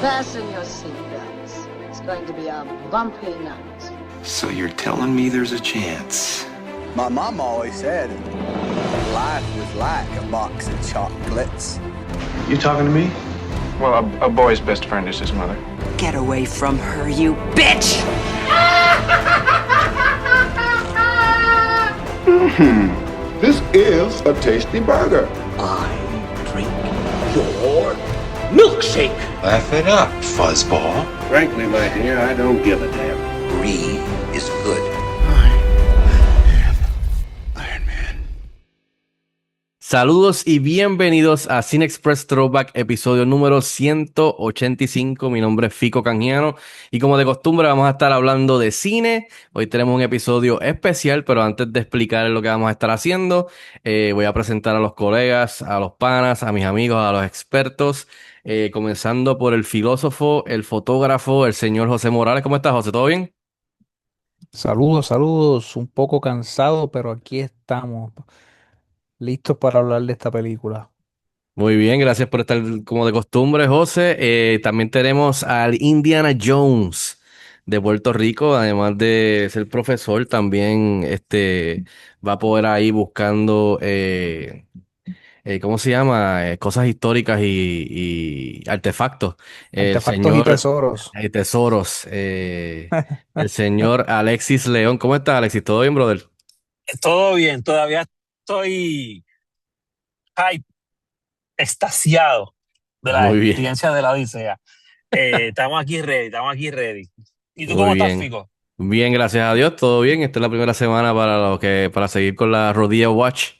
Fasten your seatbelts. It's going to be a bumpy night. So you're telling me there's a chance? My mom always said life was like a box of chocolates. You talking to me? Well, a boy's best friend is his mother. Get away from her, you bitch! This is a tasty burger. I drink your milkshake. Laugh it up, fuzzball. Frankly, my dear, I don't give a damn. Brie is good. Iron Man. Saludos y bienvenidos a Cine Express Throwback, episodio número 185. Mi nombre es Fico Canjiano y como de costumbre vamos a estar hablando de cine. Hoy tenemos un episodio especial, pero antes de explicar lo que vamos a estar haciendo, voy a presentar a los colegas, a los panas, a mis amigos, a los expertos, comenzando por el filósofo, el fotógrafo, el señor José Morales. ¿Cómo estás, José? ¿Todo bien? Saludos, un poco cansado, pero aquí estamos, listos para hablar de esta película. Muy bien, gracias por estar como de costumbre, José. También tenemos al Indiana Jones de Puerto Rico, además de ser profesor, también va a poder ahí buscando, ¿cómo se llama? Cosas históricas y artefactos. El Artefactos y señor, tesoros. tesoros, el señor Alexis León. ¿Cómo estás, Alexis? ¿Todo bien, brother? Todo bien, todavía estoy hype, extasiado de la Muy bien, experiencia de la Odisea. Estamos aquí ready. ¿Y tú cómo muy estás, bien. Fico? Bien, gracias a Dios, todo bien. Esta es la primera semana para seguir con la rodilla Watch.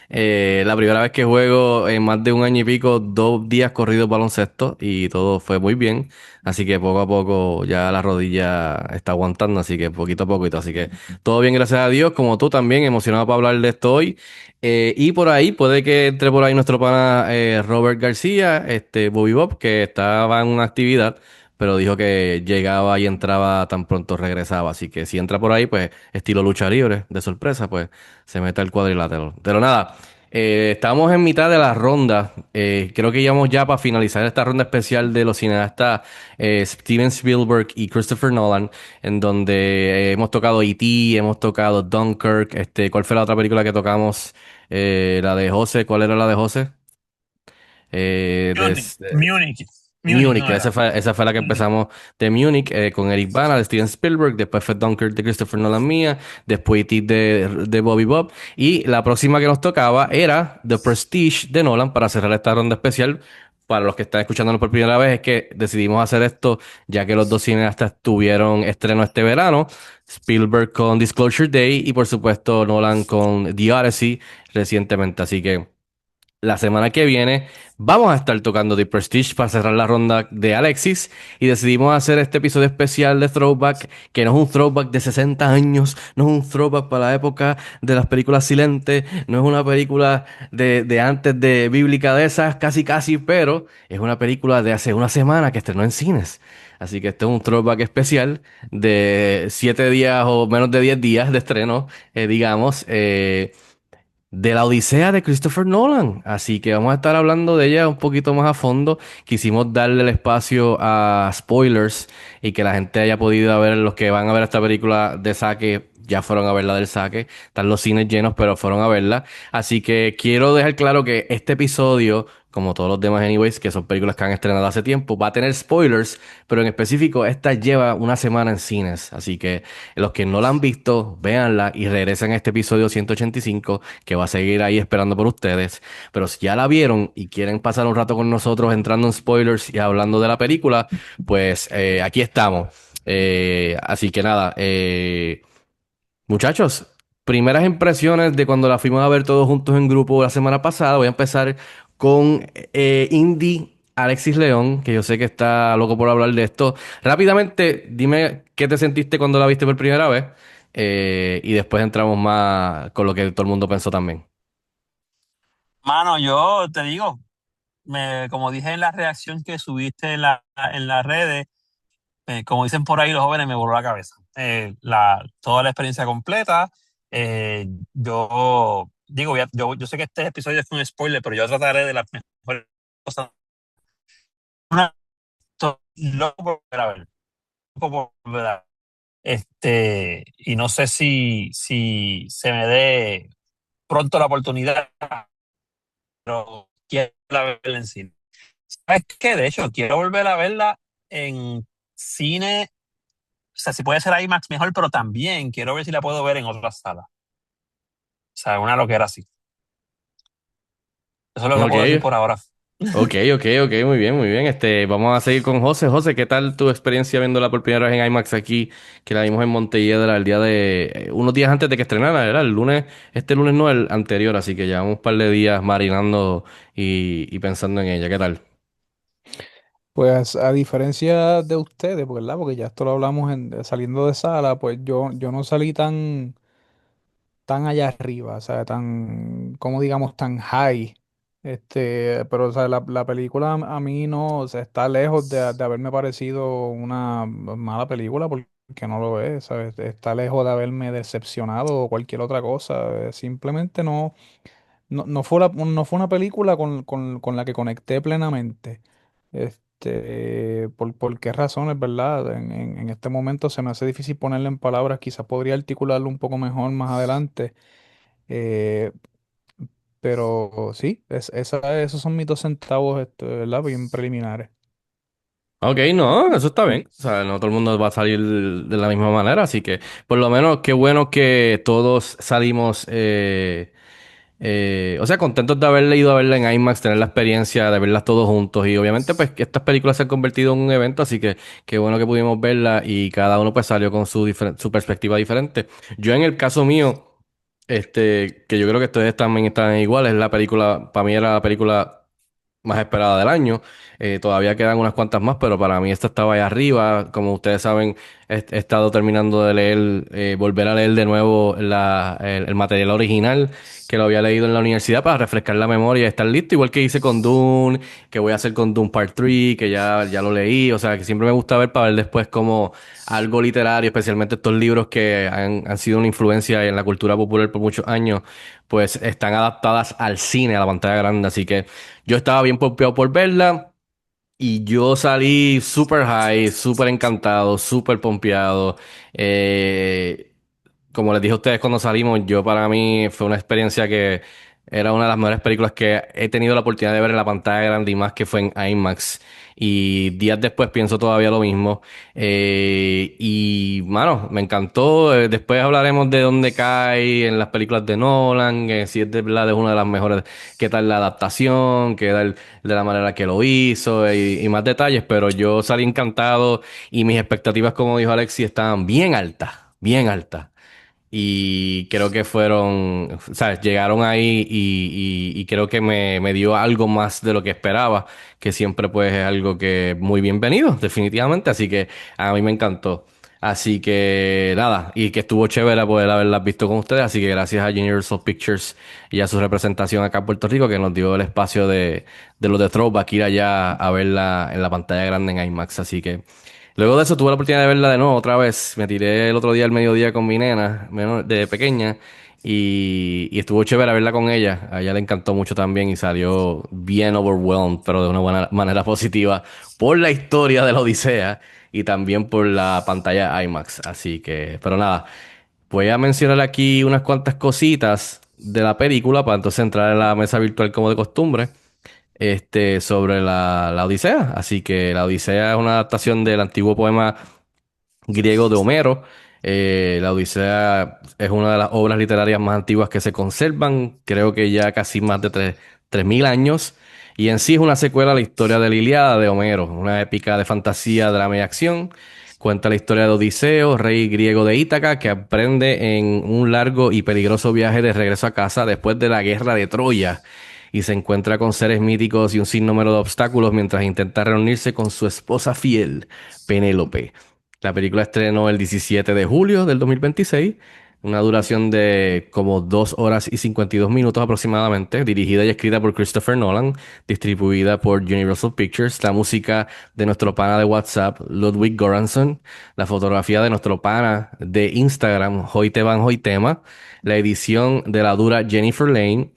La primera vez que juego en más de un año y pico, 2 días corridos baloncesto y todo fue muy bien. Así que poco a poco ya la rodilla está aguantando, así que poquito a poquito. Así que todo bien, gracias a Dios. Como tú también, emocionado para hablar de esto hoy. Y por ahí, puede que entre por ahí nuestro pana Robert García, Bobby Bob, que estaba en una actividad pero dijo que llegaba y entraba tan pronto regresaba. Así que si entra por ahí, pues estilo lucha libre, de sorpresa, pues se mete al cuadrilátero. Pero nada, estamos en mitad de la ronda. Creo que íbamos ya para finalizar esta ronda especial de los cineastas Steven Spielberg y Christopher Nolan, en donde hemos tocado E.T., hemos tocado Dunkirk. ¿Cuál fue la otra película que tocamos? La de José, ¿cuál era la de José? Múnich Munich, no era. esa fue la que empezamos de Munich con Eric Bana, de Steven Spielberg, después fue Dunkirk de Christopher Nolan mía, después E.T. de Bobby Bob, y la próxima que nos tocaba era The Prestige de Nolan para cerrar esta ronda especial. Para los que están escuchándonos por primera vez, es que decidimos hacer esto ya que los dos cineastas tuvieron estreno este verano, Spielberg con Disclosure Day y por supuesto Nolan con The Odyssey recientemente, así que la semana que viene vamos a estar tocando The Prestige para cerrar la ronda de Alexis y decidimos hacer este episodio especial de Throwback, que no es un throwback de 60 años, no es un throwback para la época de las películas silentes, no es una película de antes de bíblica de esas, casi, pero es una película de hace una semana que estrenó en cines. Así que este es un throwback especial de 7 días o menos de 10 días de estreno, digamos. De la Odisea de Christopher Nolan. Así que vamos a estar hablando de ella un poquito más a fondo. Quisimos darle el espacio a spoilers y que la gente haya podido ver, los que van a ver esta película de saque, ya fueron a verla del saque. Están los cines llenos, pero fueron a verla. Así que quiero dejar claro que este episodio, como todos los demás anyways, que son películas que han estrenado hace tiempo, va a tener spoilers, pero en específico esta lleva una semana en cines. Así que los que no la han visto, véanla y regresen a este episodio 185 que va a seguir ahí esperando por ustedes. Pero si ya la vieron y quieren pasar un rato con nosotros entrando en spoilers y hablando de la película, pues aquí estamos. Así que nada, muchachos, primeras impresiones de cuando la fuimos a ver todos juntos en grupo la semana pasada. Voy a empezar con Indy Alexis León, que yo sé que está loco por hablar de esto. Rápidamente, dime qué te sentiste cuando la viste por primera vez. Y después entramos más con lo que todo el mundo pensó también. Mano, yo te digo, como dije en la reacción que subiste en las redes, como dicen por ahí los jóvenes, me voló la cabeza. Toda la experiencia completa. Yo digo, yo sé que este episodio es un spoiler, pero yo trataré de las mejores cosas. Una loco por volver a ver, loco por volver a ver. Y no sé si se me dé pronto la oportunidad, pero quiero verla en cine. ¿Sabes qué? De hecho, quiero volver a verla en cine. O sea, si puede ser IMAX mejor, pero también quiero ver si la puedo ver en otra sala. O sea, una loquera así. Eso es lo que Ok, puedo decir por ahora. ok, muy bien, muy bien. Vamos a seguir con José. José, ¿qué tal tu experiencia viéndola por primera vez en IMAX aquí, que la vimos en Montelledra el día de, unos días antes de que estrenara, ¿verdad? El lunes, este lunes no, el anterior, así que llevamos un par de días marinando y pensando en ella. ¿Qué tal? Pues a diferencia de ustedes, ¿verdad? Porque ya esto lo hablamos saliendo de sala, pues yo no salí tan allá arriba, o sea, tan, como digamos, tan high. Pero, o sea, la película a mí no, o sea, está lejos de haberme parecido una mala película, porque no lo es, ¿sabes? Está lejos de haberme decepcionado o cualquier otra cosa. Simplemente no fue una película con la que conecté plenamente. ¿Por qué razones, verdad? En este momento se me hace difícil ponerle en palabras, quizás podría articularlo un poco mejor más adelante. eh, pero sí, esos son mis 2 centavos, ¿verdad? Bien preliminares. Ok, no, eso está bien. O sea, no todo el mundo va a salir de la misma manera, así que por lo menos qué bueno que todos salimos, o sea, contentos de haber ido a verla en IMAX, tener la experiencia de verlas todos juntos y obviamente pues que estas películas se han convertido en un evento, así que qué bueno que pudimos verla y cada uno pues salió con su perspectiva diferente. Yo en el caso mío, que yo creo que ustedes también están iguales, la película, para mí era la película más esperada del año. Todavía quedan unas cuantas más, pero para mí esta estaba ahí arriba. Como ustedes saben, he estado terminando de leer, volver a leer de nuevo el material original que lo había leído en la universidad para refrescar la memoria y estar listo, igual que hice con Dune, que voy a hacer con Dune Part 3, que ya lo leí. O sea, que siempre me gusta ver para ver después como algo literario, especialmente estos libros que han sido una influencia en la cultura popular por muchos años, pues están adaptadas al cine, a la pantalla grande. Así que yo estaba bien pompeado por verla y yo salí super high, súper encantado, súper pompeado. Eh, Como les dije a ustedes cuando salimos, yo para mí fue una experiencia que era una de las mejores películas que he tenido la oportunidad de ver en la pantalla grande y más que fue en IMAX. Y días después pienso todavía lo mismo. Mano, me encantó. Después hablaremos de dónde cae en las películas de Nolan, si es de verdad es una de las mejores, qué tal la adaptación, qué tal de la manera que lo hizo y más detalles. Pero yo salí encantado y mis expectativas, como dijo Alexi, estaban bien altas, bien altas. Y creo que fueron, ¿sabes? Llegaron ahí y creo que me dio algo más de lo que esperaba, que siempre pues es algo que muy bienvenido, definitivamente. Así que a mí me encantó. Así que nada, y que estuvo chévere poder haberlas visto con ustedes. Así que gracias a Universal Pictures y a su representación acá en Puerto Rico, que nos dio el espacio de los de Throwback ir allá a verla en la pantalla grande en IMAX. Así que luego de eso tuve la oportunidad de verla de nuevo otra vez. Me tiré el otro día al mediodía con mi nena, de pequeña, y estuvo chévere verla con ella. A ella le encantó mucho también y salió bien overwhelmed, pero de una buena manera positiva, por la historia de la Odisea y también por la pantalla IMAX. Así que, pero nada, voy a mencionar aquí unas cuantas cositas de la película para entonces entrar en la mesa virtual como de costumbre sobre la Odisea. Así que la Odisea es una adaptación del antiguo poema griego de Homero. La Odisea es una de las obras literarias más antiguas que se conservan, creo que ya casi más de 3000 años. Y en sí es una secuela a la historia de la Ilíada de Homero, una épica de fantasía, drama y acción. Cuenta la historia de Odiseo, rey griego de Ítaca, que aprende en un largo y peligroso viaje de regreso a casa después de la guerra de Troya y se encuentra con seres míticos y un sinnúmero de obstáculos mientras intenta reunirse con su esposa fiel, Penélope. La película estrenó el 17 de julio del 2026, una duración de como 2 horas y 52 minutos aproximadamente, dirigida y escrita por Christopher Nolan, distribuida por Universal Pictures, la música de nuestro pana de WhatsApp, Ludwig Göransson, la fotografía de nuestro pana de Instagram, Hoyte Van Hoytema, la edición de la dura Jennifer Lane,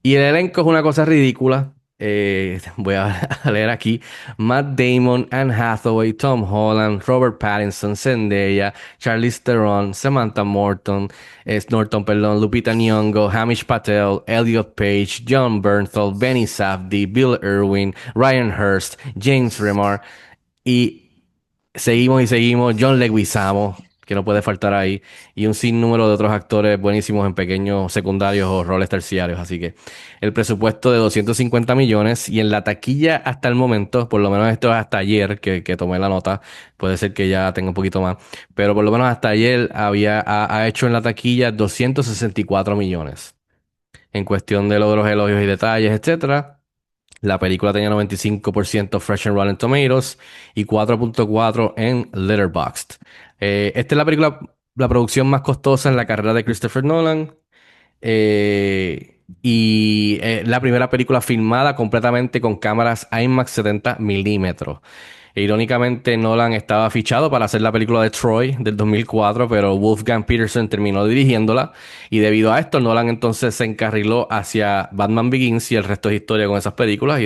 y el elenco es una cosa ridícula. Voy a, a leer aquí: Matt Damon, Anne Hathaway, Tom Holland, Robert Pattinson, Zendaya, Charlize Theron, Samantha Norton, perdón, Lupita Nyong'o, Hamish Patel, Elliot Page, John Bernthal, Benny Safdie, Bill Irwin, Ryan Hurst, James Remar y seguimos y seguimos. John Leguizamo, que no puede faltar ahí, y un sinnúmero de otros actores buenísimos en pequeños secundarios o roles terciarios. Así que el presupuesto de 250 millones y en la taquilla hasta el momento, por lo menos esto es hasta ayer que tomé la nota, puede ser que ya tenga un poquito más, pero por lo menos hasta ayer ha hecho en la taquilla 264 millones. En cuestión de logros, elogios y detalles, etcétera. La película tenía 95% Fresh and Rotten Tomatoes y 4.4 en Letterboxd. Esta es la película, la producción más costosa en la carrera de Christopher Nolan. La primera película filmada completamente con cámaras IMAX 70 milímetros. Irónicamente, Nolan estaba fichado para hacer la película de Troy del 2004, pero Wolfgang Peterson terminó dirigiéndola y debido a esto, Nolan entonces se encarriló hacia Batman Begins y el resto es historia con esas películas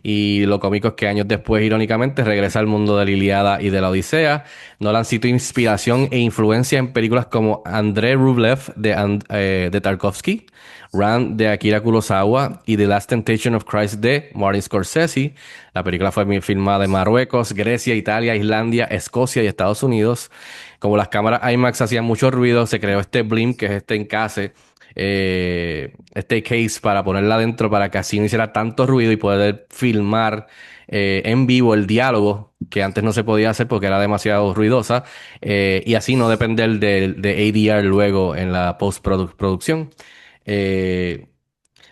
y lo cómico es que años después, irónicamente, regresa al mundo de la Ilíada y de la Odisea. Nolan citó inspiración e influencia en películas como Andrei Rublev de Tarkovsky, Ran de Akira Kurosawa y The Last Temptation of Christ de Martin Scorsese. La película fue filmada en Marruecos, Grecia, Italia, Islandia, Escocia y Estados Unidos. Como las cámaras IMAX hacían mucho ruido, se creó este blimp, que es este encase, este case para ponerla adentro para que así no hiciera tanto ruido y poder filmar en vivo el diálogo, que antes no se podía hacer porque era demasiado ruidosa, y así no depender de ADR luego en la postproducción. Eh,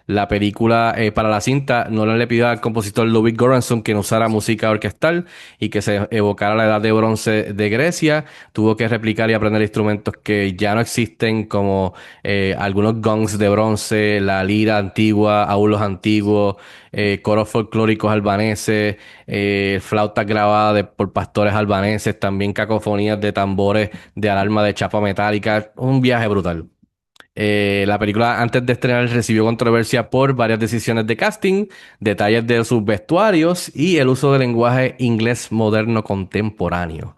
la película, para la cinta, Nolan le pidió al compositor Ludwig Göransson que no usara música orquestal y que se evocara la edad de bronce de Grecia. Tuvo que replicar y aprender instrumentos que ya no existen, como algunos gongs de bronce, la lira antigua, aulos antiguos, coros folclóricos albaneses, flautas grabadas por pastores albaneses, también cacofonías de tambores de alarma de chapa metálica. Un viaje brutal. La película antes de estrenar recibió controversia por varias decisiones de casting, detalles de sus vestuarios y el uso del lenguaje inglés moderno contemporáneo.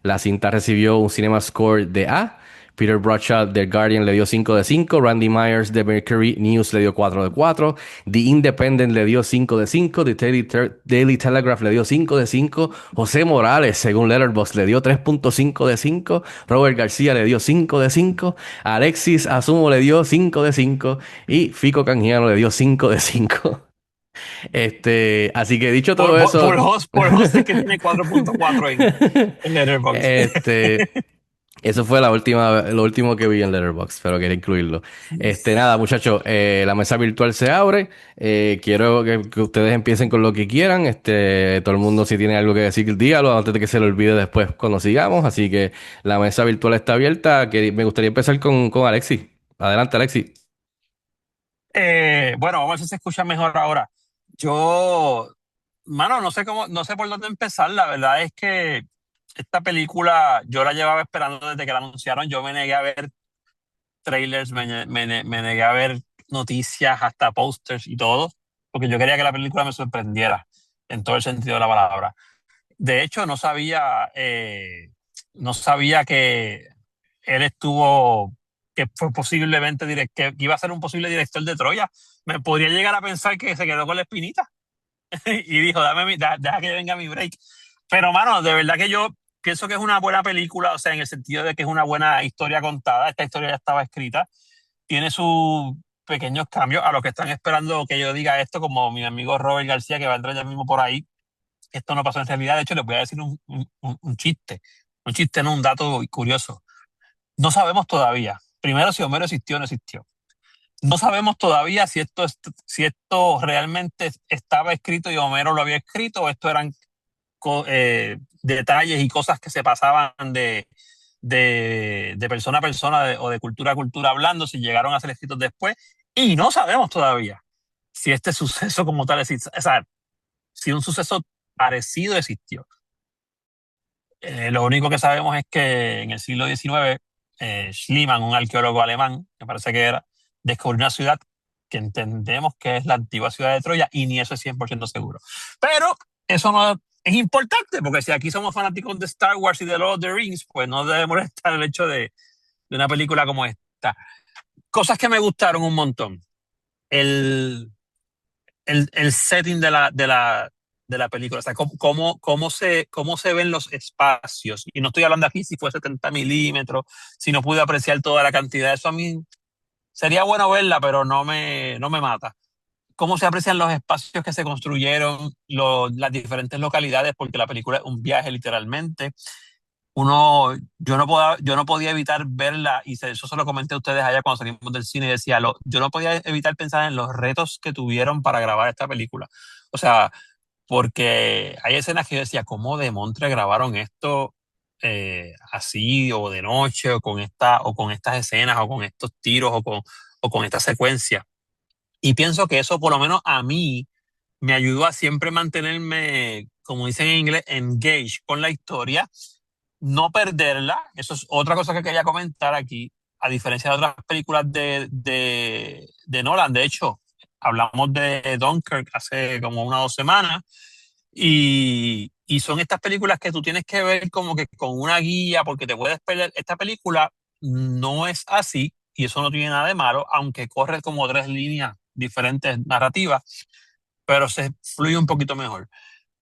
La cinta recibió un Cinema Score de A. Peter Bradshaw de Guardian le dio 5 de 5. Randy Myers de Mercury News le dio 4 de 4. The Independent le dio 5 de 5. The Daily Telegraph le dio 5 de 5. José Morales, según Letterboxd, le dio 3.5 de 5. Robert García le dio 5 de 5. Alexis Asumo le dio 5 de 5. Y Fico Canjiano le dio 5 de 5. Así que dicho todo eso. Por José, que tiene 4.4 en Letterboxd. Eso fue lo último que vi en Letterboxd, pero quería incluirlo. Nada, muchachos, la mesa virtual se abre. Quiero que ustedes empiecen con lo que quieran. Todo el mundo, si tiene algo que decir, dígalo antes de que se lo olvide después cuando sigamos. Así que la mesa virtual está abierta. Me gustaría empezar con Alexis. Adelante, Alexis. Bueno, vamos a ver si se escucha mejor ahora. Yo, mano, no sé por dónde empezar. La verdad es que esta película yo la llevaba esperando desde que la anunciaron. Yo me negué a ver trailers, me negué a ver noticias, hasta posters y todo, porque yo quería que la película me sorprendiera en todo el sentido de la palabra. De hecho, no sabía que él que fue posiblemente que iba a ser un posible director de Troya. Me podría llegar a pensar que se quedó con la espinita y dijo, deja que venga mi break. Pero, mano, de verdad que yo pienso que es una buena película, o sea, en el sentido de que es una buena historia contada. Esta historia ya estaba escrita. Tiene sus pequeños cambios a los que están esperando que yo diga esto, como mi amigo Robert García, que va a entrar ya mismo por ahí. Esto no pasó en realidad. De hecho, les voy a decir un chiste. Un chiste, no un dato curioso. No sabemos todavía, primero, si Homero existió o no existió. No sabemos todavía si esto realmente estaba escrito y Homero lo había escrito, o esto eran detalles y cosas que se pasaban de persona a persona o de cultura a cultura hablando, si llegaron a ser escritos después. Y no sabemos todavía si este suceso como tal existe, o sea, si un suceso parecido existió. Lo único que sabemos es que en el siglo XIX, Schliemann, un arqueólogo alemán, me parece que era, descubrió una ciudad que entendemos que es la antigua ciudad de Troya, y ni eso es 100% seguro. Pero eso no es importante, porque si aquí somos fanáticos de Star Wars y de Lord of the Rings, pues no debe molestar el hecho de una película como esta. Cosas que me gustaron un montón. El setting de la película, o sea, cómo se ven los espacios. Y no estoy hablando aquí si fue 70 milímetros, si no pude apreciar toda la cantidad. Eso a mí sería bueno verla, pero no me mata. Cómo se aprecian los espacios que se construyeron, las diferentes localidades, porque la película es un viaje literalmente. Yo no podía evitar verla, y eso se lo comenté a ustedes allá cuando salimos del cine, y decía, yo no podía evitar pensar en los retos que tuvieron para grabar esta película. O sea, porque hay escenas que yo decía, ¿cómo de montre grabaron esto así, o de noche, o con estas escenas, o con estos tiros, o con esta secuencia? Y pienso que eso, por lo menos a mí, me ayudó a siempre mantenerme, como dicen en inglés, engaged con la historia, no perderla. Eso es otra cosa que quería comentar aquí, a diferencia de otras películas de Nolan. De hecho, hablamos de Dunkirk hace como 1 o 2 semanas, y son estas películas que tú tienes que ver como que con una guía, porque te puedes perder. Esta película no es así, y eso no tiene nada de malo, aunque corre como 3 líneas diferentes narrativas, pero se fluye un poquito mejor.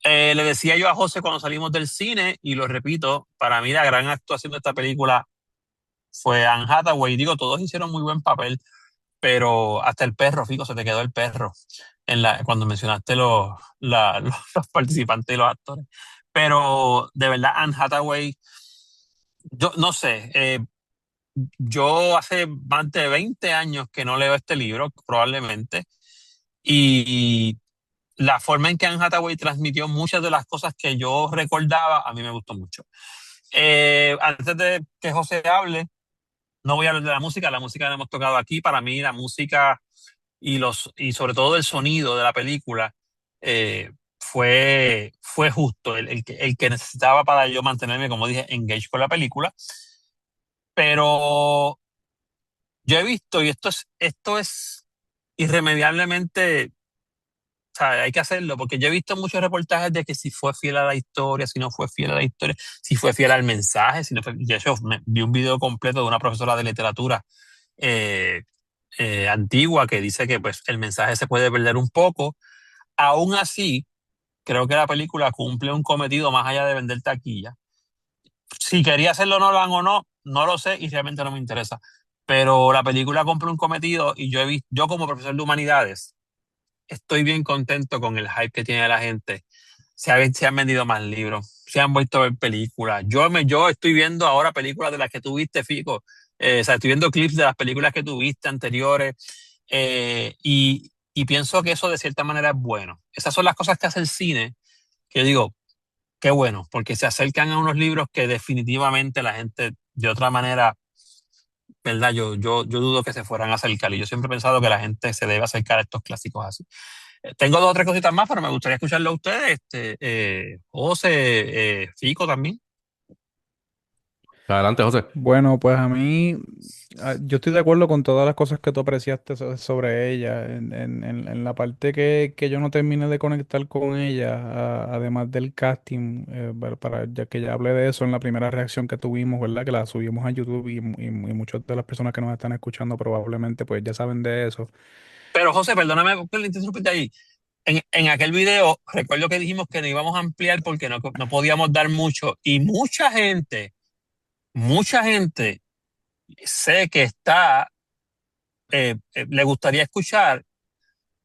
Le decía yo a José cuando salimos del cine, y lo repito, para mí la gran actuación de esta película fue Anne Hathaway. Digo, todos hicieron muy buen papel, pero hasta el perro, Fico, se te quedó el perro cuando mencionaste los participantes y los actores. Pero de verdad, Anne Hathaway, yo no sé, yo hace más de 20 años que no leo este libro, probablemente, y la forma en que Anne Hathaway transmitió muchas de las cosas que yo recordaba, a mí me gustó mucho. Antes de que José hable, no voy a hablar de la música la hemos tocado aquí. Para mí la música y sobre todo el sonido de la película fue justo, el que necesitaba para yo mantenerme, como dije, engaged con la película. Pero yo he visto, y esto es irremediablemente, o sea, hay que hacerlo, porque yo he visto muchos reportajes de que si fue fiel a la historia, si no fue fiel a la historia, si fue fiel al mensaje, si no fue. De hecho, vi un video completo de una profesora de literatura eh, antigua, que dice que pues el mensaje se puede perder un poco. Aún así, creo que la película cumple un cometido más allá de vender taquilla. Si quería hacerlo Nolan o no, no lo sé, y realmente no me interesa. Pero la película cumple un cometido, y yo como profesor de humanidades estoy bien contento con el hype que tiene la gente. Se han vendido más libros, se han vuelto a ver películas. Yo estoy viendo ahora películas de las que tuviste, Fico. O sea, estoy viendo clips de las películas que tuviste anteriores, y pienso que eso de cierta manera es bueno. Esas son las cosas que hace el cine, que yo digo, qué bueno, porque se acercan a unos libros que definitivamente la gente de otra manera, ¿verdad? Yo dudo que se fueran a acercar, y yo siempre he pensado que la gente se debe acercar a estos clásicos así. Tengo 2 o 3 cositas más, pero me gustaría escucharlo a ustedes, José, Fico también. Adelante, José. Bueno, pues a mí, yo estoy de acuerdo con todas las cosas que tú apreciaste sobre ella. En la parte que yo no terminé de conectar con ella, además del casting, ya que ya hablé de eso en la primera reacción que tuvimos, ¿verdad? Que la subimos a YouTube, y muchas de las personas que nos están escuchando probablemente pues ya saben de eso. Pero José, perdóname por interrumpirte ahí. En aquel video, recuerdo que dijimos que no íbamos a ampliar porque no podíamos dar mucho, y mucha gente sé que le gustaría escuchar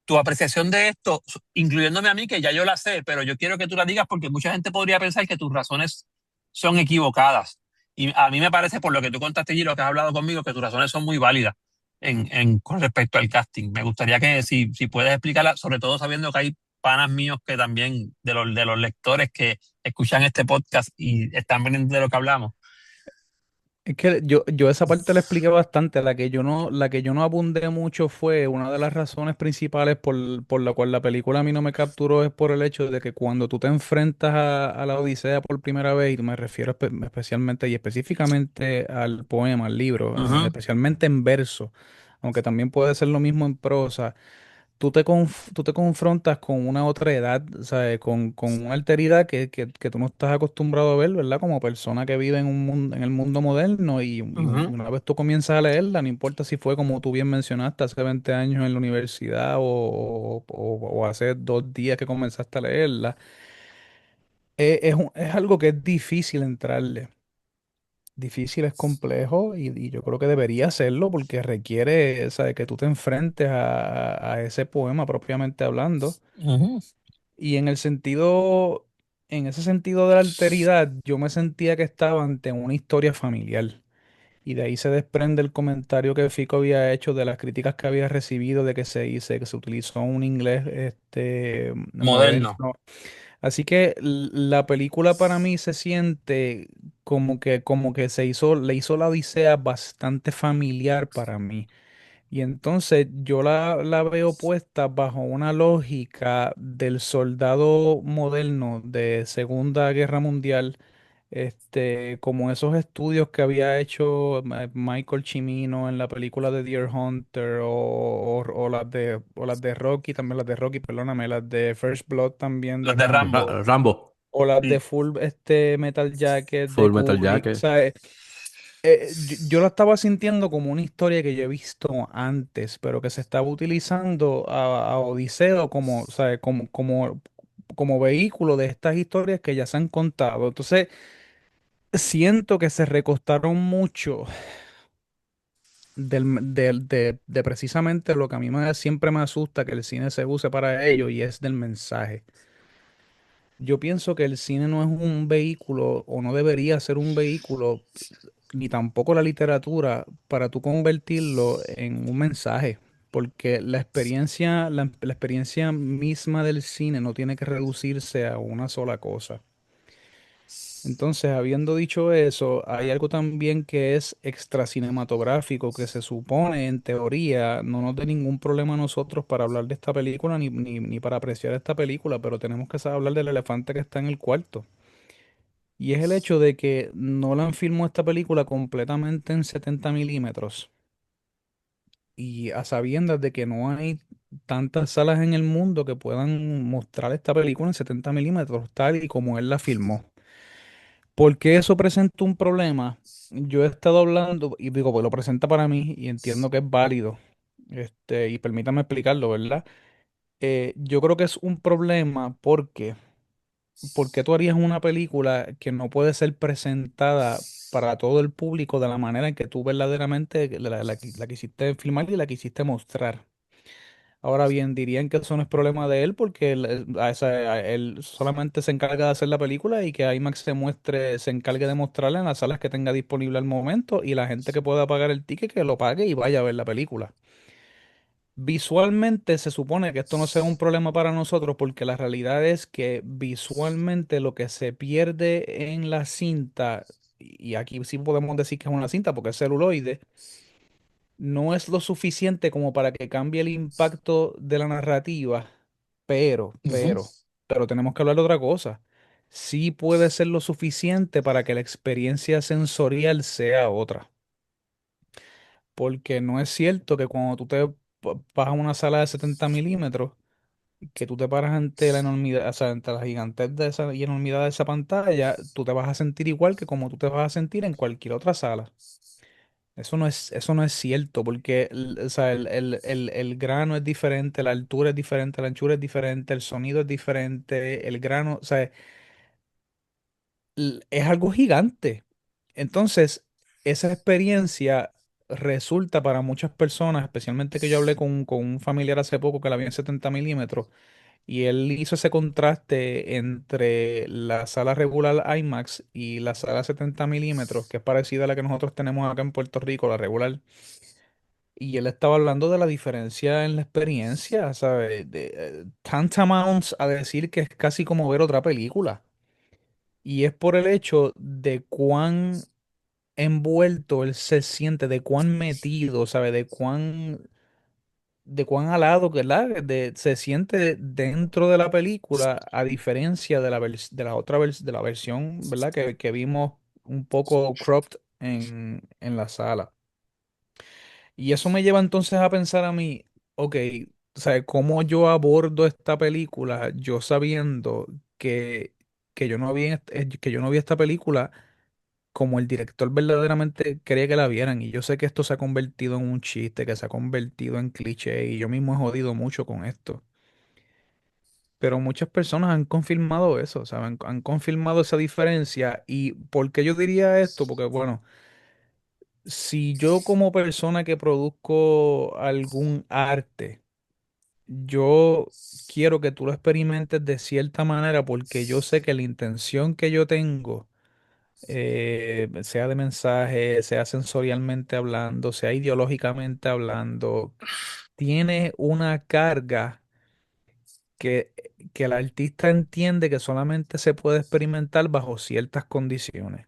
tu apreciación de esto, incluyéndome a mí, que ya yo la sé, pero yo quiero que tú la digas, porque mucha gente podría pensar que tus razones son equivocadas. Y a mí me parece, por lo que tú contaste y lo que has hablado conmigo, que tus razones son muy válidas con respecto al casting. Me gustaría que si puedes explicarla, sobre todo sabiendo que hay panas míos que también, de los lectores que escuchan este podcast y están pendientes de lo que hablamos. Es que yo esa parte la expliqué bastante. La que yo no abundé mucho fue una de las razones principales por la cual la película a mí no me capturó, es por el hecho de que cuando tú te enfrentas a la Odisea por primera vez, y me refiero especialmente y específicamente al poema, al libro, Ujú. especialmente en verso, aunque también puede ser lo mismo en prosa, tú te confrontas con una otra edad, ¿sabes? Con una alteridad que tú no estás acostumbrado a ver, ¿verdad? Como persona que vive en un mundo, en el mundo moderno y Ujú. una vez tú comienzas a leerla, no importa si fue como tú bien mencionaste, hace 20 años en la universidad o hace 2 días que comenzaste a leerla, es algo que es difícil entrarle. Difícil, es complejo y yo creo que debería hacerlo porque requiere, ¿sabes? Que tú te enfrentes a ese poema propiamente hablando. Ujú. Y en ese sentido de la alteridad, yo me sentía que estaba ante una historia familiar. Y de ahí se desprende el comentario que Fico había hecho de las críticas que había recibido de que se dice que se utilizó un inglés Moderno. moderno. Así que la película para mí se siente como que le hizo la Odisea bastante familiar para mí. Y entonces yo la veo puesta bajo una lógica del soldado moderno de Segunda Guerra Mundial, como esos estudios que había hecho Michael Cimino en la película de Deer Hunter o las de Rocky, también las de Rocky, perdóname, las de First Blood también de Las de Rambo. Rambo. Rambo, O las de Sí. Full Metal Jacket de Full Metal Kubrick. O Jacket. sea, yo la estaba sintiendo como una historia que yo he visto antes, pero que se estaba utilizando a Odiseo como, ¿sabe? Como vehículo de estas historias que ya se han contado. Entonces, siento que se recostaron mucho de precisamente lo que a mí siempre me asusta que el cine se use para ello y es del mensaje. Yo pienso que el cine no es un vehículo o no debería ser un vehículo, ni tampoco la literatura, para tú convertirlo en un mensaje, porque la experiencia misma del cine no tiene que reducirse a una sola cosa. Entonces, habiendo dicho eso, hay algo también que es extracinematográfico, que se supone, en teoría, no nos dé ningún problema a nosotros para hablar de esta película ni para apreciar esta película, pero tenemos que saber hablar del elefante que está en el cuarto. Y es el hecho de que Nolan filmó esta película completamente en 70 milímetros y a sabiendas de que no hay tantas salas en el mundo que puedan mostrar esta película en 70 milímetros, tal y como él la filmó. ¿Por qué eso presenta un problema? Yo he estado hablando, y digo, pues lo presenta para mí y entiendo que es válido, y permítame explicarlo, ¿verdad? Yo creo que es un problema porque, ¿por qué tú harías una película que no puede ser presentada para todo el público de la manera en que tú verdaderamente la quisiste filmar y la quisiste mostrar? Ahora bien, dirían que eso no es problema de él porque él solamente se encarga de hacer la película y que IMAX se encargue de mostrarla en las salas que tenga disponible al momento y la gente que pueda pagar el ticket que lo pague y vaya a ver la película. Visualmente se supone que esto no sea un problema para nosotros porque la realidad es que visualmente lo que se pierde en la cinta, y aquí sí podemos decir que es una cinta porque es celuloide, no es lo suficiente como para que cambie el impacto de la narrativa, Ujú. pero tenemos que hablar de otra cosa. Sí puede ser lo suficiente para que la experiencia sensorial sea otra, porque no es cierto que cuando tú vas a una sala de 70 milímetros, que tú te paras ante la enormidad, o sea, ante la gigantez de esa y enormidad de esa pantalla, tú te vas a sentir igual que como tú te vas a sentir en cualquier otra sala. Eso no es cierto, porque o sea, el grano es diferente, la altura es diferente, la anchura es diferente, el sonido es diferente, el grano, o sea, es algo gigante. Entonces, esa experiencia resulta para muchas personas, especialmente que yo hablé con un familiar hace poco que la vio en 70 milímetros, y él hizo ese contraste entre la sala regular IMAX y la sala 70 milímetros, que es parecida a la que nosotros tenemos acá en Puerto Rico, la regular. Y él estaba hablando de la diferencia en la experiencia, ¿sabes? Tantamounts a decir que es casi como ver otra película. Y es por el hecho de cuán envuelto él se siente, de cuán metido, ¿sabes? De cuán alado, ¿verdad? Se siente dentro de la película, a diferencia de de la otra de la versión, ¿verdad? Que vimos un poco cropped en la sala. Y eso me lleva entonces a pensar a mí, ok, o sea, ¿cómo yo abordo esta película yo sabiendo que, que yo no vi esta película como el director verdaderamente quería que la vieran? Y yo sé que esto se ha convertido en un chiste, que se ha convertido en cliché, y yo mismo he jodido mucho con esto. Pero muchas personas han confirmado eso, ¿saben? Han confirmado esa diferencia. ¿Y por qué yo diría esto? Porque, bueno, si yo como persona que produzco algún arte, yo quiero que tú lo experimentes de cierta manera porque yo sé que la intención que yo tengo, sea de mensaje, sea sensorialmente hablando, sea ideológicamente hablando, tiene una carga que, que el artista entiende que solamente se puede experimentar bajo ciertas condiciones.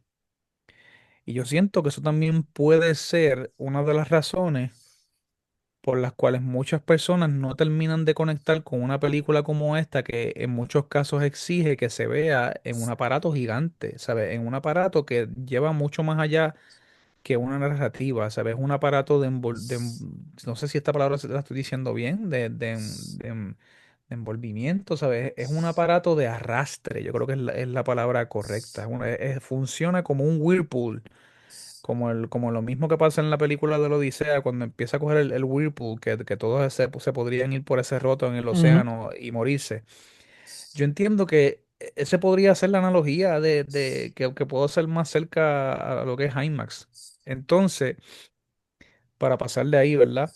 Y yo siento que eso también puede ser una de las razones por las cuales muchas personas no terminan de conectar con una película como esta, que en muchos casos exige que se vea en un aparato gigante, ¿sabes? En un aparato que lleva mucho más allá que una narrativa, ¿sabes? Un aparato no sé si esta palabra la estoy diciendo bien, de envolvimiento, ¿sabes? Es un aparato de arrastre, yo creo que es la palabra correcta. Funciona como un whirlpool, como lo mismo que pasa en la película de la Odisea, cuando empieza a coger el whirlpool, que todos se podrían ir por ese roto en el Ujú. océano y morirse. Yo entiendo que ese podría ser la analogía que puedo ser más cerca a lo que es IMAX. Entonces, para pasar de ahí, ¿verdad?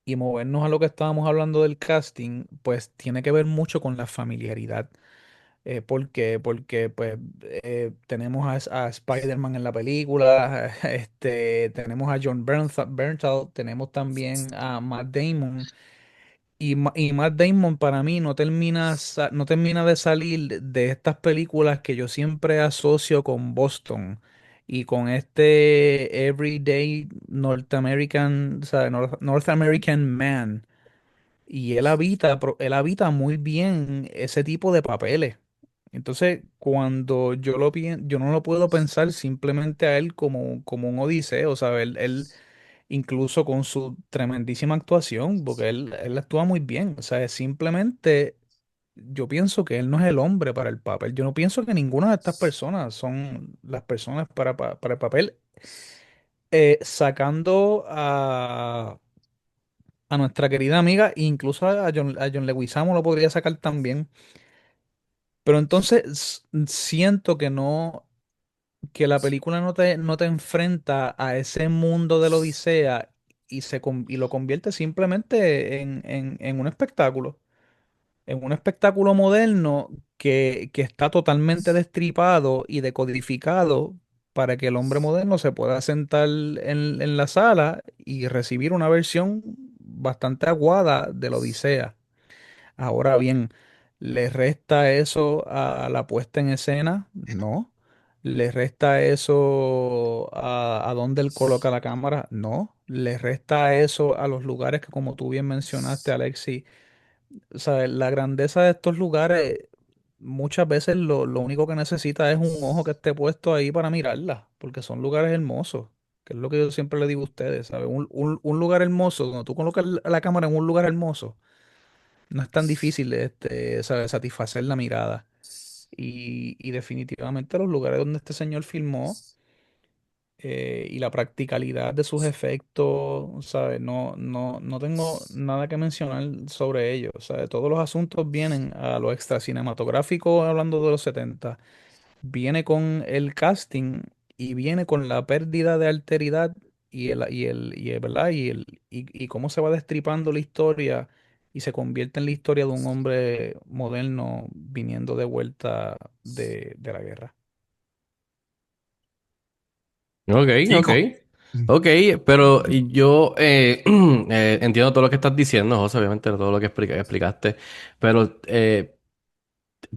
Y movernos a lo que estábamos hablando del casting, pues tiene que ver mucho con la familiaridad. ¿Por qué? Porque pues tenemos a Spider-Man en la película, tenemos a John Bernthal, tenemos también a Matt Damon. Y Matt Damon para mí no termina de salir de estas películas que yo siempre asocio con Boston y con este Everyday North American, o sea, North American Man. Y él habita muy bien ese tipo de papeles. Entonces, cuando yo no lo puedo pensar simplemente a él como un odiseo, ¿sabes? Él incluso con su tremendísima actuación, porque él actúa muy bien. O sea, simplemente yo pienso que él no es el hombre para el papel. Yo no pienso que ninguna de estas personas son las personas para el papel. Sacando a nuestra querida amiga, e incluso a John Leguizamo lo podría sacar también. Pero entonces siento que que la película no te enfrenta a ese mundo de la Odisea y lo convierte simplemente en un espectáculo moderno que está totalmente destripado y decodificado para que el hombre moderno se pueda sentar en la sala y recibir una versión bastante aguada de la Odisea. Ahora bien, ¿le resta eso a la puesta en escena? No. ¿Le resta eso a dónde él coloca la cámara? No. ¿Le resta eso a los lugares que, como tú bien mencionaste, Alexi? O sea, la grandeza de estos lugares muchas veces lo único que necesita es un ojo que esté puesto ahí para mirarla, porque son lugares hermosos, que es lo que yo siempre le digo a ustedes, ¿sabes? Un lugar hermoso, cuando tú colocas la cámara en un lugar hermoso, no es tan difícil ¿sabes? Satisfacer la mirada. Y definitivamente los lugares donde este señor filmó, y la practicalidad de sus efectos, ¿sabes? No tengo nada que mencionar sobre ellos. ¿Sabes? Todos los asuntos vienen a lo extra cinematográfico, hablando de los 70, viene con el casting y viene con la pérdida de alteridad ¿verdad? Y cómo se va destripando la historia y se convierte en la historia de un hombre moderno viniendo de vuelta de la guerra. Ok, ok. Chico, Ok, pero yo entiendo todo lo que estás diciendo, José, obviamente todo lo que explicaste, pero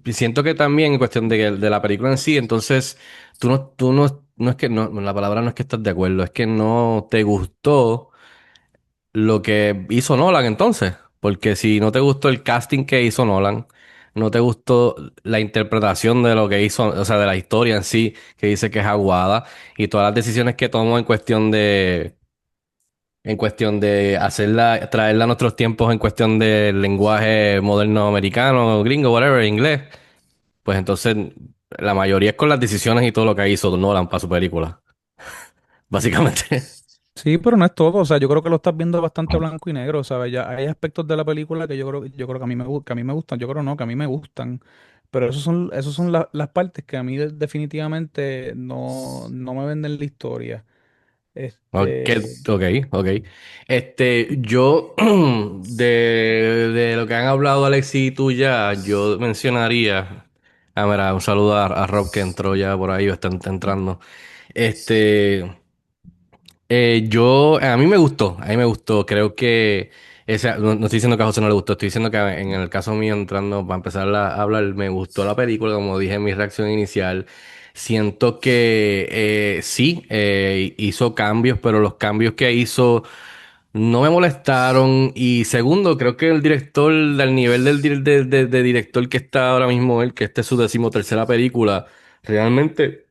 siento que también en cuestión de la película en sí, entonces no es que no, la palabra no es que estás de acuerdo, es que no te gustó lo que hizo Nolan entonces, porque si no te gustó el casting que hizo Nolan, no te gustó la interpretación de lo que hizo, o sea, de la historia en sí, que dice que es aguada, y todas las decisiones que tomó en cuestión en cuestión de hacerla, traerla a nuestros tiempos en cuestión del lenguaje moderno americano, gringo, whatever, inglés, pues entonces la mayoría es con las decisiones y todo lo que hizo Nolan para su película, básicamente. Sí, pero no es todo, o sea, yo creo que lo estás viendo bastante blanco y negro, ¿sabes? Ya hay aspectos de la película que yo creo que a mí que a mí me gustan, yo creo no, que a mí me gustan, pero esos son las partes que a mí definitivamente no me venden la historia. Ok, Este, ok, ok. Yo, de lo que han hablado Alex y tú ya, yo mencionaría, mira, un saludo a Rob que entró ya por ahí o está entrando. Este, a a mí me gustó, creo que, no estoy diciendo que a José no le gustó, estoy diciendo que en el caso mío entrando para empezar a hablar, me gustó la película, como dije en mi reacción inicial, siento que sí, hizo cambios, pero los cambios que hizo no me molestaron y segundo, creo que el director, del nivel de director que está ahora mismo él, que esta es su decimotercera película, realmente...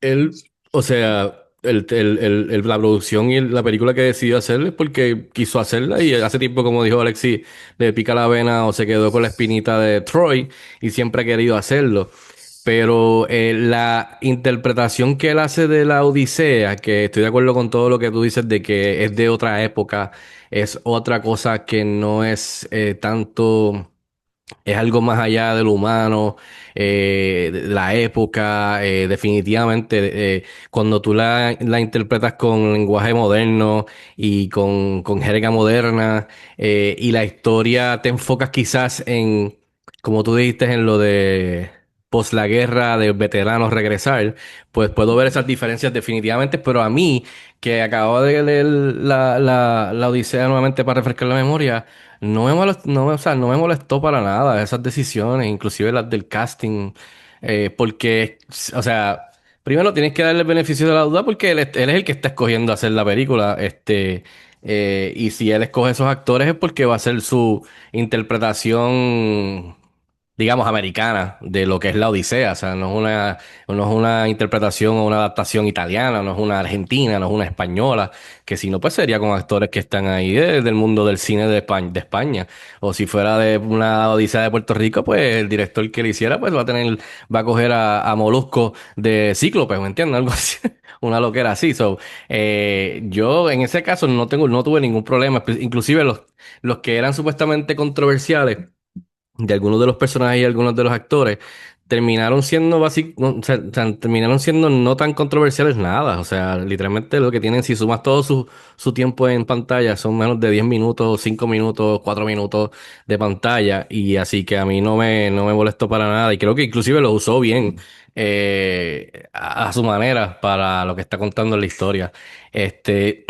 Él, o sea, la producción y la película que decidió hacer es porque quiso hacerla y hace tiempo, como dijo Alexi, le pica la vena o se quedó con la espinita de Troy y siempre ha querido hacerlo. Pero la interpretación que él hace de la Odisea, que estoy de acuerdo con todo lo que tú dices de que es de otra época, es otra cosa que no es tanto... Es algo más allá de lo humano, de la época, definitivamente, cuando tú la interpretas con lenguaje moderno y con jerga moderna, y la historia te enfocas quizás en, como tú dijiste, en lo de post la guerra, de veteranos regresar, pues puedo ver esas diferencias definitivamente, pero a mí, que acabo de leer la Odisea nuevamente para refrescar la memoria, o sea, no me molestó para nada esas decisiones, inclusive las del casting, porque, o sea, primero tienes que darle el beneficio de la duda porque él es el que está escogiendo hacer la película, y si él escoge esos actores es porque va a ser su interpretación, digamos, americana de lo que es la Odisea, o sea, no es una interpretación o una adaptación italiana, no es una argentina, no es una española, que si no, pues sería con actores que están ahí del mundo del cine de España. O si fuera de una Odisea de Puerto Rico, pues el director que le hiciera, pues va a coger a Molusco de Cíclope, ¿me entiendes? Algo así, una loquera así. So, yo en ese caso no tuve ningún problema, inclusive los que eran supuestamente controversiales de algunos de los personajes y algunos de los actores terminaron siendo terminaron siendo no tan controversiales nada. O sea, literalmente lo que tienen, si sumas todo su tiempo en pantalla, son menos de 10 minutos, 5 minutos, 4 minutos de pantalla. Y así que a mí no me molestó para nada. Y creo que inclusive lo usó bien, a su manera para lo que está contando en la historia. Este.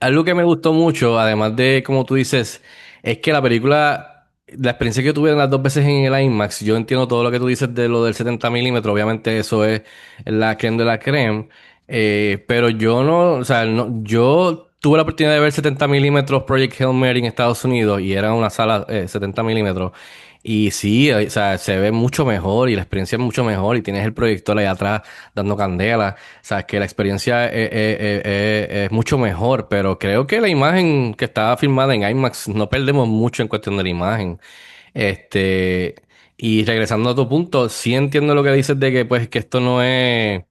Algo que me gustó mucho, además de, como tú dices, es que la experiencia que tuve las dos veces en el IMAX, yo entiendo todo lo que tú dices de lo del 70 milímetros, obviamente eso es la creme de la creme, pero yo no, o sea, no, yo tuve la oportunidad de ver 70 milímetros Project Hail Mary en Estados Unidos y era una sala 70 milímetros. Y sí, o sea, se ve mucho mejor y la experiencia es mucho mejor y tienes el proyector ahí atrás dando candela. O sea, que la experiencia es mucho mejor, pero creo que la imagen que estaba filmada en IMAX no perdemos mucho en cuestión de la imagen. Este, y regresando a tu punto, sí entiendo lo que dices de que pues que esto no es,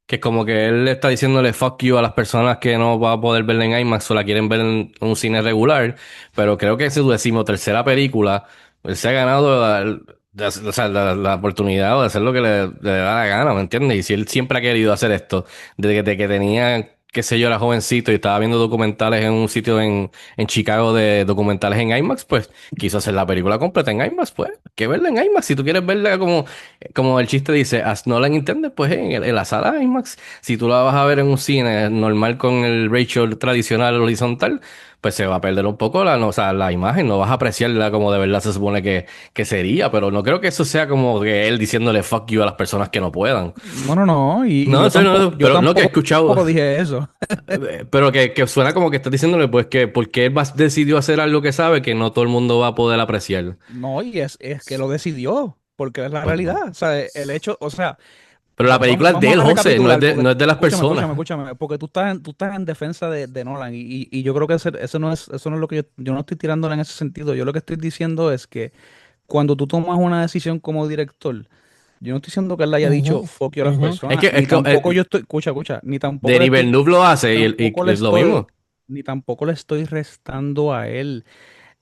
que como que él está diciéndole fuck you a las personas que no va a poder verla en IMAX o la quieren ver en un cine regular, pero creo que es su decimotercera película, él se ha ganado o sea, la oportunidad de hacer lo que le da la gana, ¿me entiendes? Y si él siempre ha querido hacer esto, desde que tenía, qué sé yo, era jovencito y estaba viendo documentales en un sitio en Chicago de documentales en IMAX, pues quiso hacer la película completa en IMAX, pues, que verla en IMAX. Si tú quieres verla como el chiste dice, no la entiendes, pues en la sala IMAX. Si tú la vas a ver en un cine normal con el ratio tradicional horizontal, pues se va a perder un poco no, o sea, la imagen, no vas a apreciarla como de verdad se supone que sería, pero no creo que eso sea como que él diciéndole fuck you a las personas que no puedan. no, no, no, y No, yo o sea, tampoco, no, pero no que he escuchado, tampoco dije eso. pero que suena como que estás diciéndole pues que porque él decidió hacer algo que sabe que no todo el mundo va a poder apreciar. No, y es que lo decidió, porque es la Pues, realidad. O sea, el hecho, o sea, Pero la película es de él, José, no es de, no es de las personas. Escúchame, porque tú estás en defensa de Nolan y yo creo que eso no es lo que yo no estoy tirándole en ese sentido. Yo lo que estoy diciendo es que cuando tú tomas una decisión como director, yo no estoy diciendo que él le haya dicho Ujú, fuck you a las ujú. Es personas, que ni tampoco yo estoy, escucha, ni tampoco le Denis estoy, Villeneuve lo hace y tampoco le es lo estoy, mismo. ni tampoco le estoy restando a él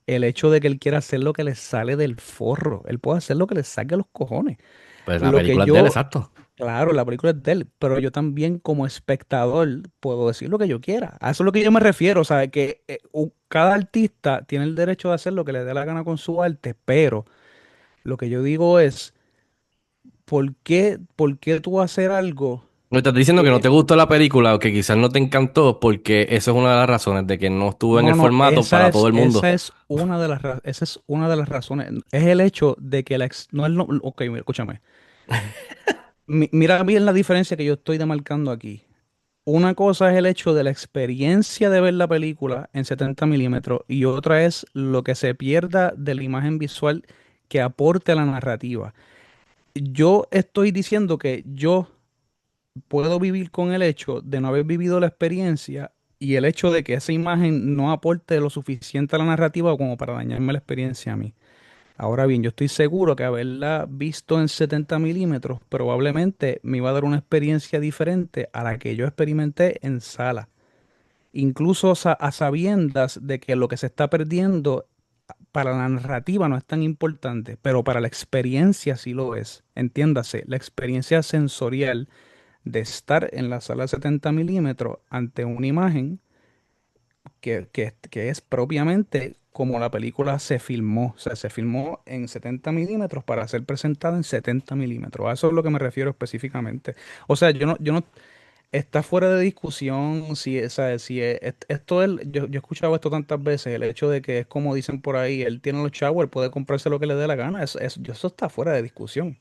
el hecho de que él quiera hacer lo que le sale del forro. Él puede hacer lo que le salga a los cojones. Pues la Lo que película es de él, yo, exacto. claro, la película es de él, pero yo también como espectador puedo decir lo que yo quiera. A eso es lo que yo me refiero, o sea, que cada artista tiene el derecho de hacer lo que le dé la gana con su arte, pero lo que yo digo es, por qué tú hacer algo Me estás diciendo que no que... te gustó la película o que quizás no te encantó porque eso es una de las razones de que no estuvo en el No, formato para todo el mundo. esa es una de las razones. Es el hecho de que no es ok, mira, escúchame. Mira bien la diferencia que yo estoy demarcando aquí. Una cosa es el hecho de la experiencia de ver la película en 70 milímetros y otra es lo que se pierda de la imagen visual que aporte a la narrativa. Yo estoy diciendo que yo puedo vivir con el hecho de no haber vivido la experiencia y el hecho de que esa imagen no aporte lo suficiente a la narrativa como para dañarme la experiencia a mí. Ahora bien, yo estoy seguro que haberla visto en 70 milímetros probablemente me iba a dar una experiencia diferente a la que yo experimenté en sala. Incluso a sabiendas de que lo que se está perdiendo para la narrativa no es tan importante, pero para la experiencia sí lo es. Entiéndase, la experiencia sensorial de estar en la sala 70 milímetros ante una imagen que es propiamente como la película se filmó. O sea, se filmó en 70 milímetros para ser presentada en 70 milímetros. A eso es lo que me refiero específicamente. O sea, yo no, está fuera de discusión si, si esto yo he escuchado esto tantas veces, el hecho de que es como dicen por ahí, él tiene los chavos, él puede comprarse lo que le dé la gana, eso está fuera de discusión.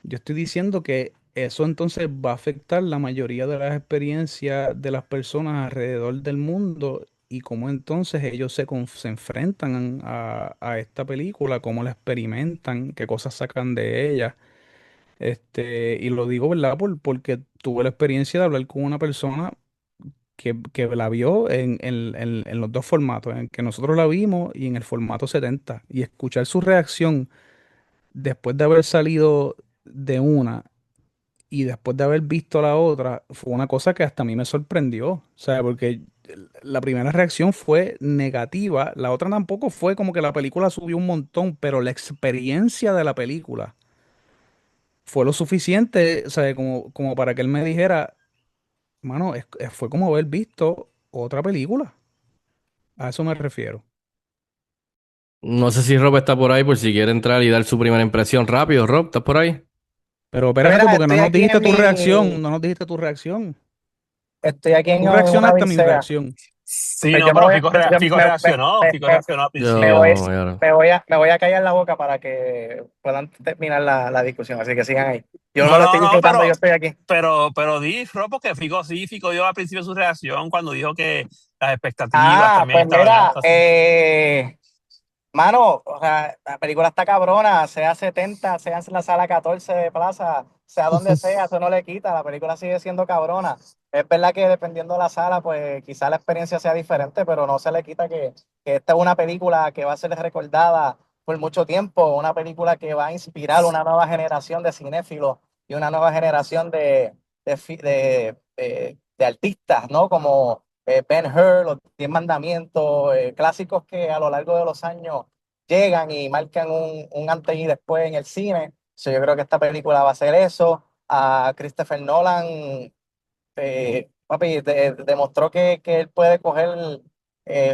Yo estoy diciendo que eso entonces va a afectar la mayoría de las experiencias de las personas alrededor del mundo y cómo entonces ellos se enfrentan a esta película, cómo la experimentan, qué cosas sacan de ella. Y lo digo, ¿verdad? Porque tuve la experiencia de hablar con una persona que la vio en los dos formatos, en que nosotros la vimos y en el formato 70 y escuchar su reacción después de haber salido de una y después de haber visto la otra, fue una cosa que hasta a mí me sorprendió. O sea, porque la primera reacción fue negativa, la otra tampoco fue como que la película subió un montón, pero la experiencia de la película fue lo suficiente, o sea, como para que él me dijera, mano, fue como haber visto otra película. A eso me refiero. No sé si Rob está por ahí por si quiere entrar y dar su primera impresión rápido. Rob, ¿estás por ahí? Pero espérate, Mira, porque no estoy nos aquí dijiste en tu reacción, mi, no nos dijiste tu reacción. estoy aquí en Tú una reaccionaste a mi odisea. reacción. Sí, Pues no, yo me pero voy, yo Fico reaccionó al me voy, principio. Yo, me voy a callar la boca para que puedan terminar la discusión, así que sigan ahí. Yo no No, lo no, estoy no, disfrutando, yo estoy aquí. pero di, Fro, porque Fico dio al principio su reacción cuando dijo que las expectativas Ah, también pues estaban mira, altas. mano, o sea, la película está cabrona, sea 70, sea en la sala 14 de Plaza, sea donde sea, eso no le quita, la película sigue siendo cabrona. Es verdad que dependiendo de la sala, pues quizá la experiencia sea diferente, pero no se le quita que esta es una película que va a ser recordada por mucho tiempo, una película que va a inspirar una nueva generación de cinéfilos y una nueva generación de artistas, ¿no? Como Ben-Hur, Los Diez Mandamientos, clásicos que a lo largo de los años llegan y marcan un antes y después en el cine. So, yo creo que esta película va a ser eso. A Christopher Nolan, papi, demostró que él puede coger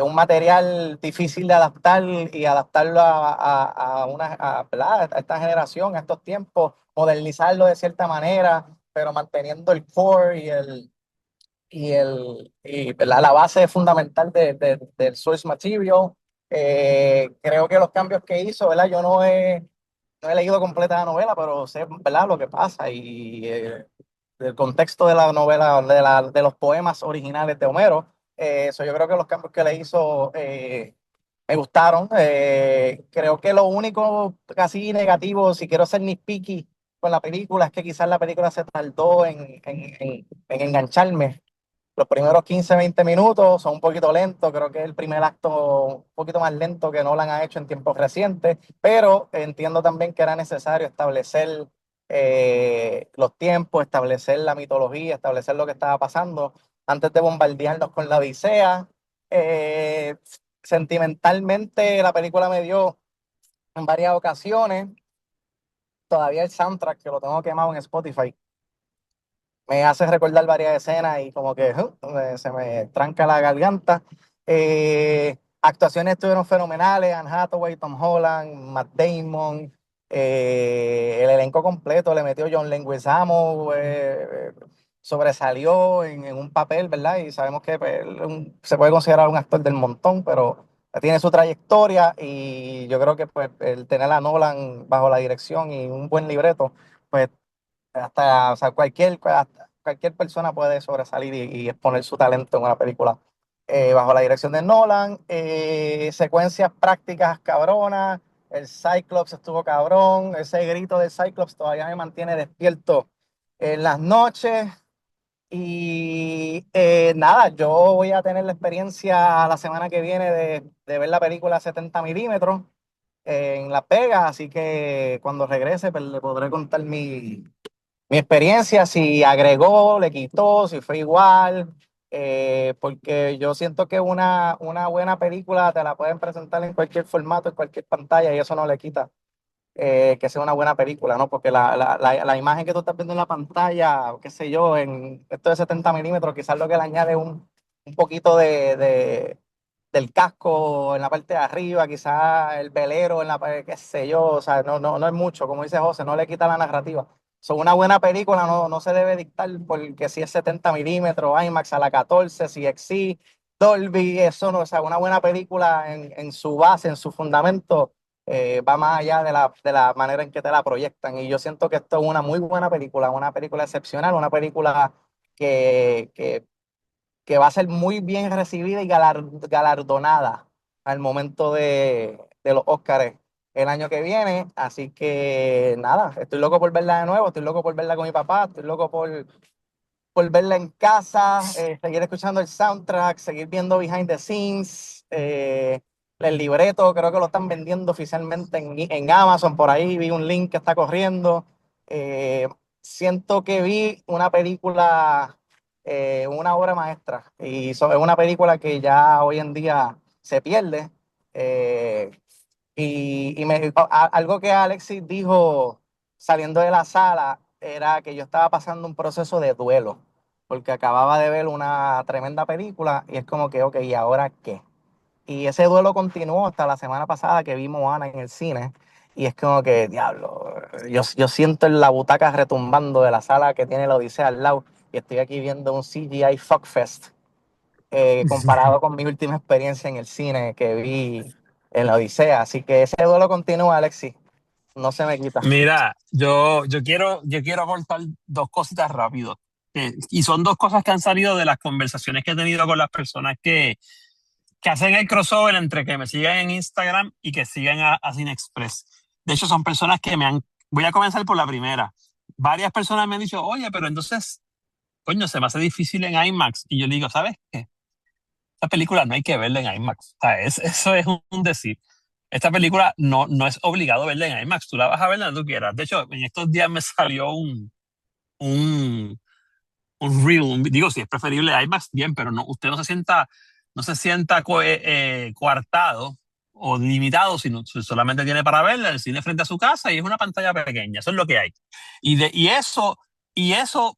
un material difícil de adaptar y adaptarlo ¿verdad? A esta generación, a estos tiempos, modernizarlo de cierta manera, pero manteniendo el core la base fundamental del source material. Creo que los cambios que hizo, ¿verdad? Yo no he leído completa la novela, pero sé, ¿verdad? Lo que pasa y el contexto de la novela, de los poemas originales de Homero. Yo creo que los cambios que le hizo me gustaron. Creo que lo único casi negativo, si quiero ser nitpicky, con la película es que quizás la película se tardó en engancharme. Los primeros 15, 20 minutos son un poquito lentos. Creo que es el primer acto un poquito más lento que Nolan ha hecho en tiempos recientes, pero entiendo también que era necesario establecer los tiempos, establecer la mitología, establecer lo que estaba pasando antes de bombardearnos con la Odisea. Sentimentalmente, la película me dio en varias ocasiones. Todavía el soundtrack, que lo tengo quemado en Spotify, me hace recordar varias escenas y como que se me tranca la garganta. Actuaciones estuvieron fenomenales: Anne Hathaway, Tom Holland, Matt Damon, el elenco completo. Le metió John Leguizamo, sobresalió en un papel, ¿verdad? Y sabemos que pues, se puede considerar un actor del montón, pero tiene su trayectoria, y yo creo que pues, el tener a Nolan bajo la dirección y un buen libreto, pues hasta, o sea, cualquier persona puede sobresalir y exponer su talento en una película bajo la dirección de Nolan. Secuencias prácticas cabronas. El Cyclops estuvo cabrón. Ese grito del Cyclops todavía me mantiene despierto en las noches. Y nada, yo voy a tener la experiencia la semana que viene de ver la película 70 milímetros en Las Vegas, así que cuando regrese pues, le podré contar mi experiencia, si agregó, le quitó, si fue igual, porque yo siento que una buena película te la pueden presentar en cualquier formato, en cualquier pantalla, y eso no le quita que sea una buena película, ¿no? Porque la imagen que tú estás viendo en la pantalla, qué sé yo, en esto de 70 milímetros, quizás lo que le añade un poquito del casco en la parte de arriba, quizás el velero en la parte, qué sé yo, o sea, no es mucho, como dice José, no le quita la narrativa. Son una buena película, no se debe dictar porque si es 70 milímetros, IMAX a la 14, CXC, Dolby, eso no, o sea, una buena película en su base, en su fundamento, va más allá de la manera en que te la proyectan. Y yo siento que esto es una película excepcional, una película que va a ser muy bien recibida y galardonada al momento de los Óscares el año que viene. Así que nada, estoy loco por verla de nuevo, estoy loco por verla con mi papá, estoy loco por verla en casa, seguir escuchando el soundtrack, seguir viendo behind the scenes. El libreto creo que lo están vendiendo oficialmente en Amazon, por ahí vi un link que está corriendo. Eh, Siento que vi una película, una obra maestra, y es una película que ya hoy en día se pierde. Eh, Algo que Alexis dijo saliendo de la sala era que yo estaba pasando un proceso de duelo, porque acababa de ver una tremenda película y es como que, ok, ¿y ahora qué? Y ese duelo continuó hasta la semana pasada que vimos a Ana en el cine, y es como que, diablo, yo siento en la butaca retumbando de la sala que tiene la Odisea al lado, y estoy aquí viendo un CGI fuckfest comparado con mi última experiencia en el cine que vi en la Odisea. Así que ese duelo continúa, Alexis. No se me quita. Mira, yo quiero aportar dos cositas rápido. Y son dos cosas que han salido de las conversaciones que he tenido con las personas que hacen el crossover entre que me sigan en Instagram y que sigan a Cine Express. De hecho, son personas que Voy a comenzar por la primera. Varias personas me han dicho, oye, pero entonces, coño, se me hace difícil en IMAX. Y yo le digo, ¿sabes qué? Esta película no hay que verla en IMAX. O sea, eso es un decir. Esta película no es obligado verla en IMAX. Tú la vas a ver donde tú quieras. De hecho, en estos días me salió un, un reel. Digo, si es preferible IMAX, bien, pero usted no se sienta coartado o limitado, sino solamente tiene para verla el cine frente a su casa y es una pantalla pequeña. Eso es lo que hay. Y eso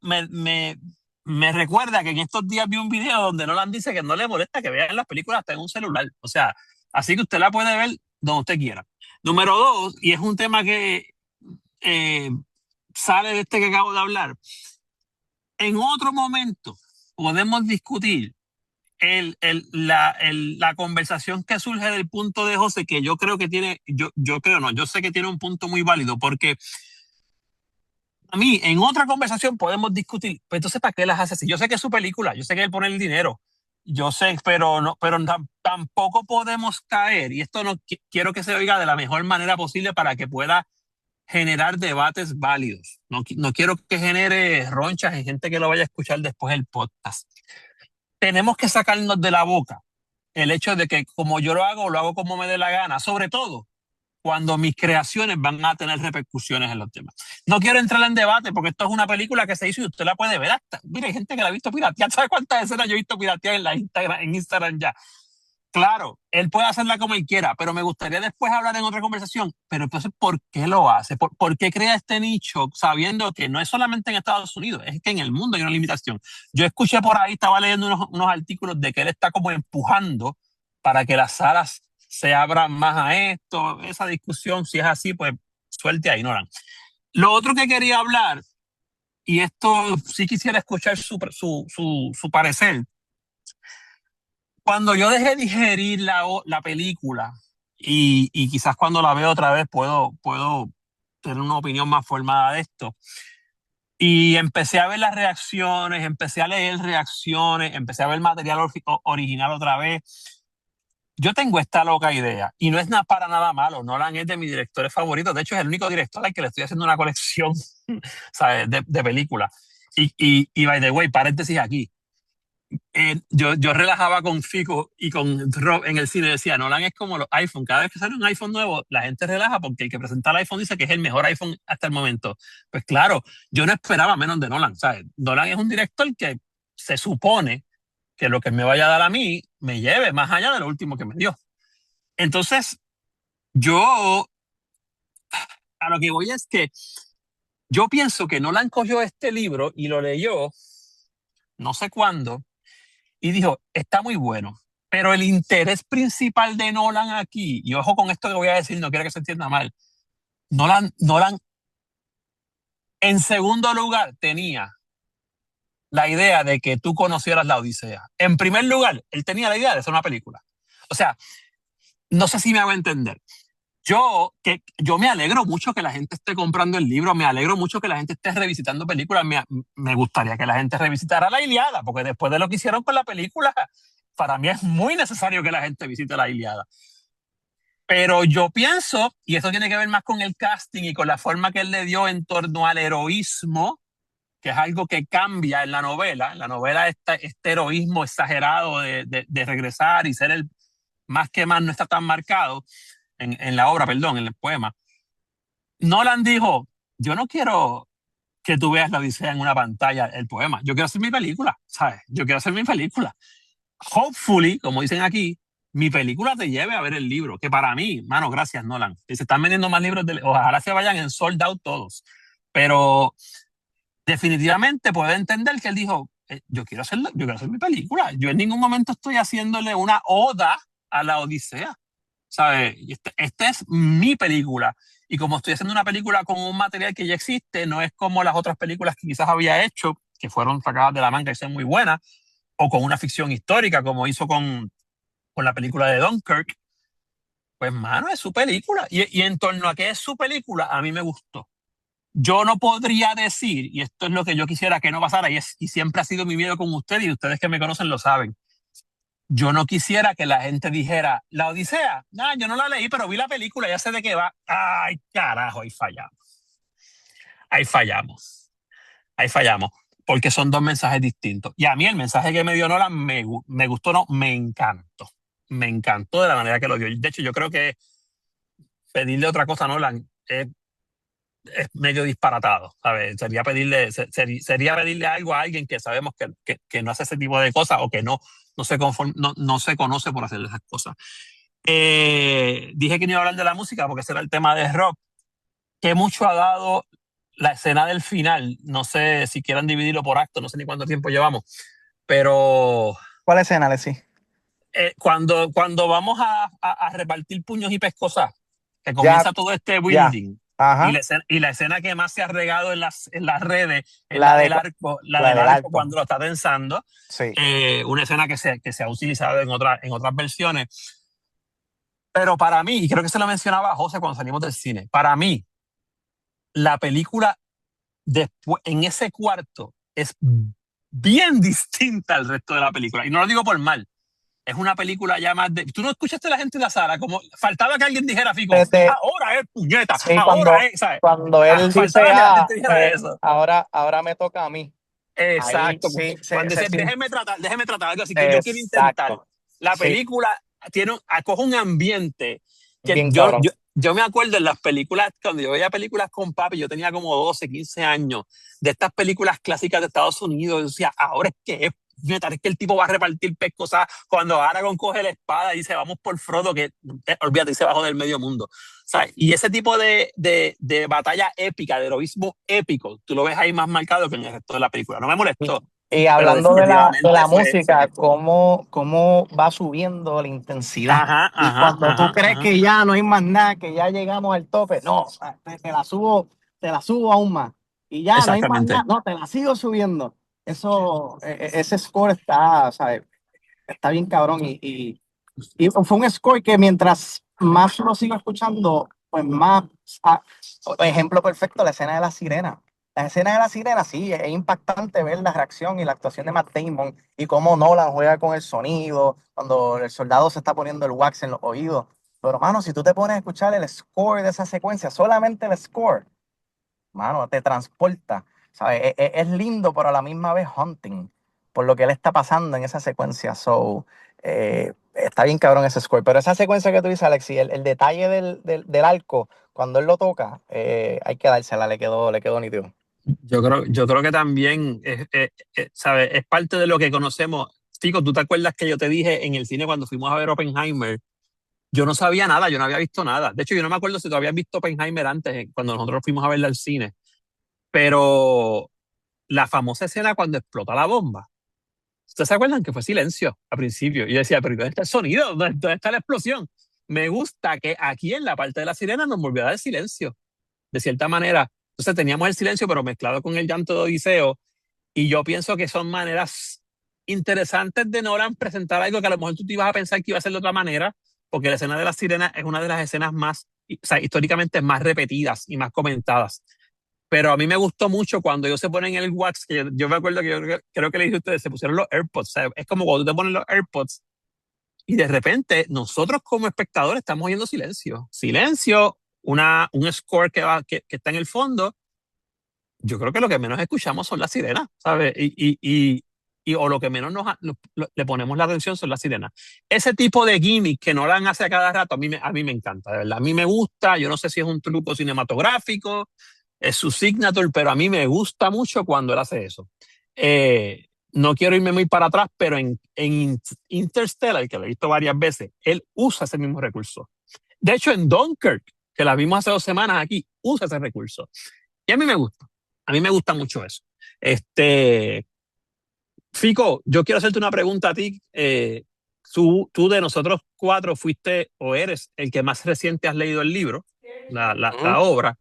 me recuerda que en estos días vi un video donde Nolan dice que no le molesta que vean las películas hasta en un celular. O sea, así que usted la puede ver donde usted quiera. Número dos, y es un tema que eh, sale de este que acabo de hablar. En otro momento podemos discutir la conversación que surge del punto de José, que yo creo que tiene, yo creo no, yo sé que tiene un punto muy válido, porque a mí, en otra conversación podemos discutir, pues entonces, ¿para qué las hace así? Yo sé que es su película, yo sé que él pone el dinero, yo sé, pero tampoco podemos caer, y esto no quiero que se oiga de la mejor manera posible para que pueda generar debates válidos. No quiero que genere ronchas en gente que lo vaya a escuchar después del podcast. Tenemos que sacarnos de la boca el hecho de que como yo lo hago como me dé la gana, sobre todo cuando mis creaciones van a tener repercusiones en los demás. No quiero entrar en debate porque esto es una película que se hizo y usted la puede ver hasta. Mira, hay gente que la ha visto piratear. ¿Sabe cuántas escenas yo he visto piratear en Instagram ya? Claro, él puede hacerla como él quiera, pero me gustaría después hablar en otra conversación. Pero entonces, ¿por qué lo hace? ¿Por qué crea este nicho sabiendo que no es solamente en Estados Unidos, es que en el mundo hay una limitación? Yo escuché por ahí, estaba leyendo unos artículos de que él está como empujando para que las salas se abran más a esto. Esa discusión, si es así, pues suelte ahí, Nolan. Lo otro que quería hablar, y esto sí quisiera escuchar su parecer. Cuando yo dejé digerir la película y quizás cuando la veo otra vez puedo tener una opinión más formada de esto. Y empecé a ver las reacciones, empecé a leer reacciones, empecé a ver material original otra vez. Yo tengo esta loca idea y no es para nada malo. Nolan es de mis directores favoritos. De hecho, es el único director al que le estoy haciendo una colección, ¿sabes? de películas. Y by the way, paréntesis aquí. Yo relajaba con Fico y con Rob en el cine. Decía, Nolan es como los iPhone. Cada vez que sale un iPhone nuevo, la gente relaja porque el que presenta el iPhone dice que es el mejor iPhone hasta el momento. Pues claro, yo no esperaba menos de Nolan, ¿sabes? Nolan es un director que se supone que lo que me vaya a dar a mí me lleve más allá de lo último que me dio. Entonces, yo a lo que voy es que yo pienso que Nolan cogió este libro y lo leyó no sé cuándo y dijo, está muy bueno, pero el interés principal de Nolan aquí, y ojo con esto que voy a decir, no quiero que se entienda mal, Nolan en segundo lugar tenía la idea de que tú conocieras la Odisea. En primer lugar, él tenía la idea de hacer una película. O sea, no sé si me hago entender. Yo me alegro mucho que la gente esté comprando el libro, me alegro mucho que la gente esté revisitando películas, me gustaría que la gente revisitara la Ilíada, porque después de lo que hicieron con la película, para mí es muy necesario que la gente visite la Ilíada. Pero yo pienso, y esto tiene que ver más con el casting y con la forma que él le dio en torno al heroísmo, que es algo que cambia en la novela. En la novela este heroísmo exagerado de regresar y ser el más que más no está tan marcado. En la obra, perdón, en el poema. Nolan dijo, yo no quiero que tú veas la Odisea en una pantalla, el poema. Yo quiero hacer mi película, ¿sabes? Yo quiero hacer mi película. Hopefully, como dicen aquí, mi película te lleve a ver el libro, que para mí, mano, gracias Nolan. Se están vendiendo más libros, ojalá se vayan en sold out todos. Pero definitivamente puedo entender que él dijo, yo quiero hacer mi película. Yo en ningún momento estoy haciéndole una oda a la Odisea. ¿Sabes? Esta es mi película. Y como estoy haciendo una película con un material que ya existe, no es como las otras películas que quizás había hecho, que fueron sacadas de la manga y son muy buenas, o con una ficción histórica, como hizo con la película de Dunkirk. Pues, mano, es su película. Y en torno a qué es su película, a mí me gustó. Yo no podría decir, y esto es lo que yo quisiera que no pasara, y siempre ha sido mi miedo con ustedes, y ustedes que me conocen lo saben. Yo no quisiera que la gente dijera, la Odisea, yo no la leí, pero vi la película, ya sé de qué va. Ay, carajo, ahí fallamos, porque son dos mensajes distintos. Y a mí el mensaje que me dio Nolan me gustó, no, me encantó de la manera que lo dio. De hecho, yo creo que pedirle otra cosa a Nolan es medio disparatado, ¿sabes? Sería pedirle algo a alguien que sabemos que no hace ese tipo de cosas o que no se conoce por hacer esas cosas. Dije que no iba a hablar de la música porque ese era el tema de rock, que mucho ha dado la escena del final. No sé si quieran dividirlo por acto, no sé ni cuánto tiempo llevamos, pero... ¿Cuál escena, Alexis? Cuando vamos a repartir puños y pescosas, que comienza todo este building. Ajá. Y la escena que más se ha regado en las redes es La del arco cuando lo está tensando. Sí. Una escena que se ha utilizado en otras versiones. Pero para mí, y creo que se lo mencionaba a José cuando salimos del cine, para mí, la película después, en ese cuarto es bien distinta al resto de la película. Y no lo digo por mal. Es una película ya más de... Tú no escuchaste a la gente en la sala, como faltaba que alguien dijera, Fico, Desde, ahora es puñeta, sí, ahora es, ¿sabes? cuando él dice, Faltaba que la gente dijera eso. ahora me toca a mí. Ahí Exacto. sí, Cuando dice, siente. déjeme tratar algo así que yo quiero intentar. Exacto. La Sí, película acoge un ambiente que bien cabrón. yo me acuerdo en las películas, cuando yo veía películas con papi, yo tenía como 12, 15 años, de estas películas clásicas de Estados Unidos, yo decía, ahora es que es que el tipo va a repartir pescosas cuando Aragorn coge la espada y dice, vamos por Frodo, que olvídate, y se bajó del medio mundo. ¿Sabes? Y ese tipo de batalla épica, de heroísmo épico, tú lo ves ahí más marcado que en el resto de la película. No me molestó, Y pero hablando de la definitivamente música, cómo va subiendo la intensidad. Ajá, Y ajá, cuando tú ajá, crees ajá. que ya no hay más nada, que ya llegamos al tope, no, te la subo aún más. Y ya no hay más Exactamente. nada, no, te la sigo subiendo. Ese score está, ¿sabes? Está bien cabrón. Y fue un score que mientras más lo sigo escuchando, pues más, ejemplo perfecto, la escena de la sirena. La escena de la sirena, sí, es impactante ver la reacción y la actuación de Matt Damon y cómo Nolan juega con el sonido, cuando el soldado se está poniendo el wax en los oídos. Pero, mano, si tú te pones a escuchar el score de esa secuencia, solamente el score, mano, te transporta, ¿sabes? Es lindo, pero a la misma vez haunting, por lo que le está pasando en esa secuencia. Está bien cabrón ese score. Pero esa secuencia que tú dices, Alexi, el detalle del arco, cuando él lo toca, hay que dársela, le quedó nítido. Yo creo que también ¿sabes? Es parte de lo que conocemos. Fico, ¿tú te acuerdas que yo te dije en el cine cuando fuimos a ver Oppenheimer? Yo no sabía nada, yo no había visto nada. De hecho, yo no me acuerdo si tú habías visto Oppenheimer antes, cuando nosotros fuimos a verla al cine. Pero la famosa escena cuando explota la bomba. ¿Ustedes se acuerdan que fue silencio al principio? Y yo decía, pero ¿dónde está el sonido? ¿Dónde está la explosión? Me gusta que aquí en la parte de la sirena nos volvió a dar silencio, de cierta manera. Entonces teníamos el silencio, pero mezclado con el llanto de Odiseo. Y yo pienso que son maneras interesantes de Nolan presentar algo que a lo mejor tú te ibas a pensar que iba a ser de otra manera, porque la escena de la sirena es una de las escenas más, o sea, históricamente más repetidas y más comentadas. Pero a mí me gustó mucho cuando ellos se ponen el wax, que yo me acuerdo que creo que le dije a ustedes, se pusieron los AirPods. O sea, es como cuando tú te pones los AirPods y de repente nosotros como espectadores estamos oyendo silencio. Silencio, un score que está en el fondo. Yo creo que lo que menos escuchamos son las sirenas, ¿sabes? O lo que menos le ponemos la atención son las sirenas. Ese tipo de gimmick que no dan hace a cada rato, a mí me encanta, de verdad. A mí me gusta, yo no sé si es un truco cinematográfico, es su signature, pero a mí me gusta mucho cuando él hace eso. No quiero irme muy para atrás, pero en Interstellar, que lo he visto varias veces, él usa ese mismo recurso. De hecho, en Dunkirk, que la vimos hace 2 semanas aquí, usa ese recurso. Y a mí me gusta. A mí me gusta mucho eso. Fico, yo quiero hacerte una pregunta a ti. Tú de nosotros cuatro fuiste o eres el que más reciente has leído el libro, la obra.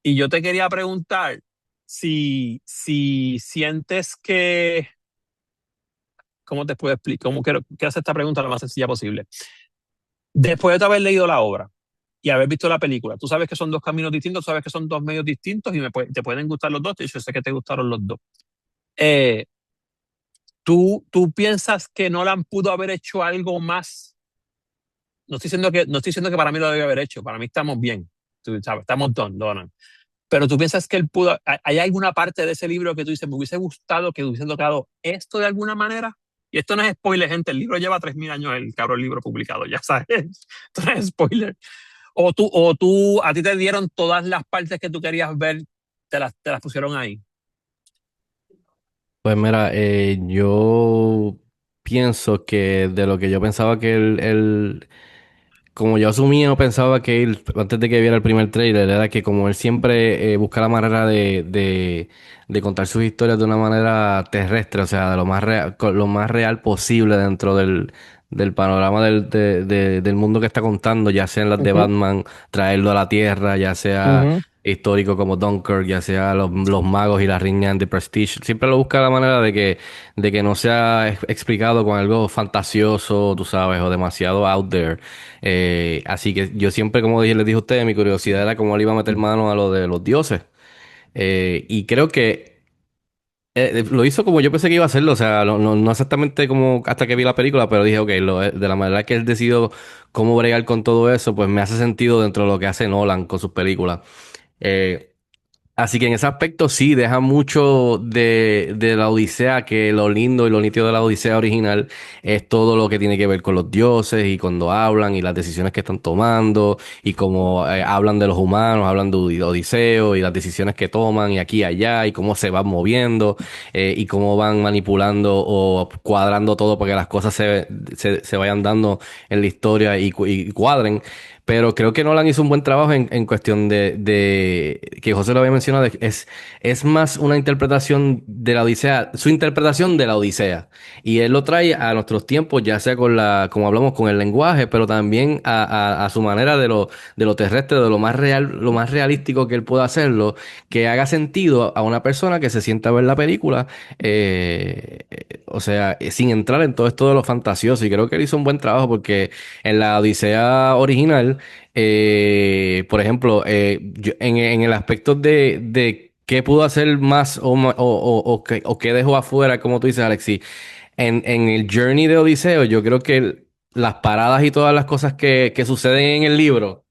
Y yo te quería preguntar si sientes que... ¿Cómo te puedo explicar? ¿Cómo quiero hacer esta pregunta lo más sencilla posible? Después de haber leído la obra y haber visto la película, tú sabes que son dos caminos distintos, sabes que son dos medios distintos y te pueden gustar los dos, y yo sé que te gustaron los dos. ¿Tú piensas que Nolan pudo haber hecho algo más? No estoy diciendo que para mí lo debe haber hecho, para mí estamos bien, tú sabes, estamos done, Nolan. Pero tú piensas que él pudo, ¿hay alguna parte de ese libro que tú dices, me hubiese gustado que hubiese tocado esto de alguna manera? Y esto no es spoiler, gente, el libro lleva 3000 años, el cabrón libro publicado, ya sabes, esto no es spoiler. A ti te dieron todas las partes que tú querías ver, te las pusieron ahí. Pues mira, yo pienso que de lo que yo pensaba que como yo asumía o pensaba que él, antes de que viera el primer trailer, era que como él siempre busca la manera de contar sus historias de una manera terrestre, o sea, de lo más real, lo más real posible dentro del panorama del mundo que está contando, ya sea en las de Batman, traerlo a la Tierra, ya sea histórico como Dunkirk, ya sea los magos y la riña en The Prestige. Siempre lo busca la manera de que no sea explicado con algo fantasioso, tú sabes, o demasiado out there. Así que yo siempre, como les dije a ustedes, mi curiosidad era cómo le iba a meter mano a lo de los dioses. Y creo que Lo hizo como yo pensé que iba a hacerlo, o sea, no exactamente como hasta que vi la película, pero dije, ok, de la manera que él decidió cómo bregar con todo eso, pues me hace sentido dentro de lo que hace Nolan con sus películas. Eh, Así que en ese aspecto sí, deja mucho de la Odisea, que lo lindo y lo nítido de la Odisea original es todo lo que tiene que ver con los dioses y cuando hablan y las decisiones que están tomando y cómo hablan de los humanos, hablan de Odiseo y las decisiones que toman y aquí y allá y cómo se van moviendo y cómo van manipulando o cuadrando todo para que las cosas se vayan dando en la historia y cuadren. Pero creo que Nolan hizo un buen trabajo en cuestión de que José lo había mencionado, es más una interpretación de la Odisea, su interpretación de la Odisea. Y él lo trae a nuestros tiempos, ya sea con como hablamos, con el lenguaje, pero también a su manera de lo terrestre, de lo más real, lo más realístico que él pueda hacerlo, que haga sentido a una persona que se sienta a ver la película, o sea, sin entrar en todo esto de lo fantasioso. Y creo que él hizo un buen trabajo porque en la Odisea original, por ejemplo, en el aspecto de qué pudo hacer más o qué dejó afuera, como tú dices, Alexi, en el journey de Odiseo, yo creo que las paradas y todas las cosas que suceden en el libro,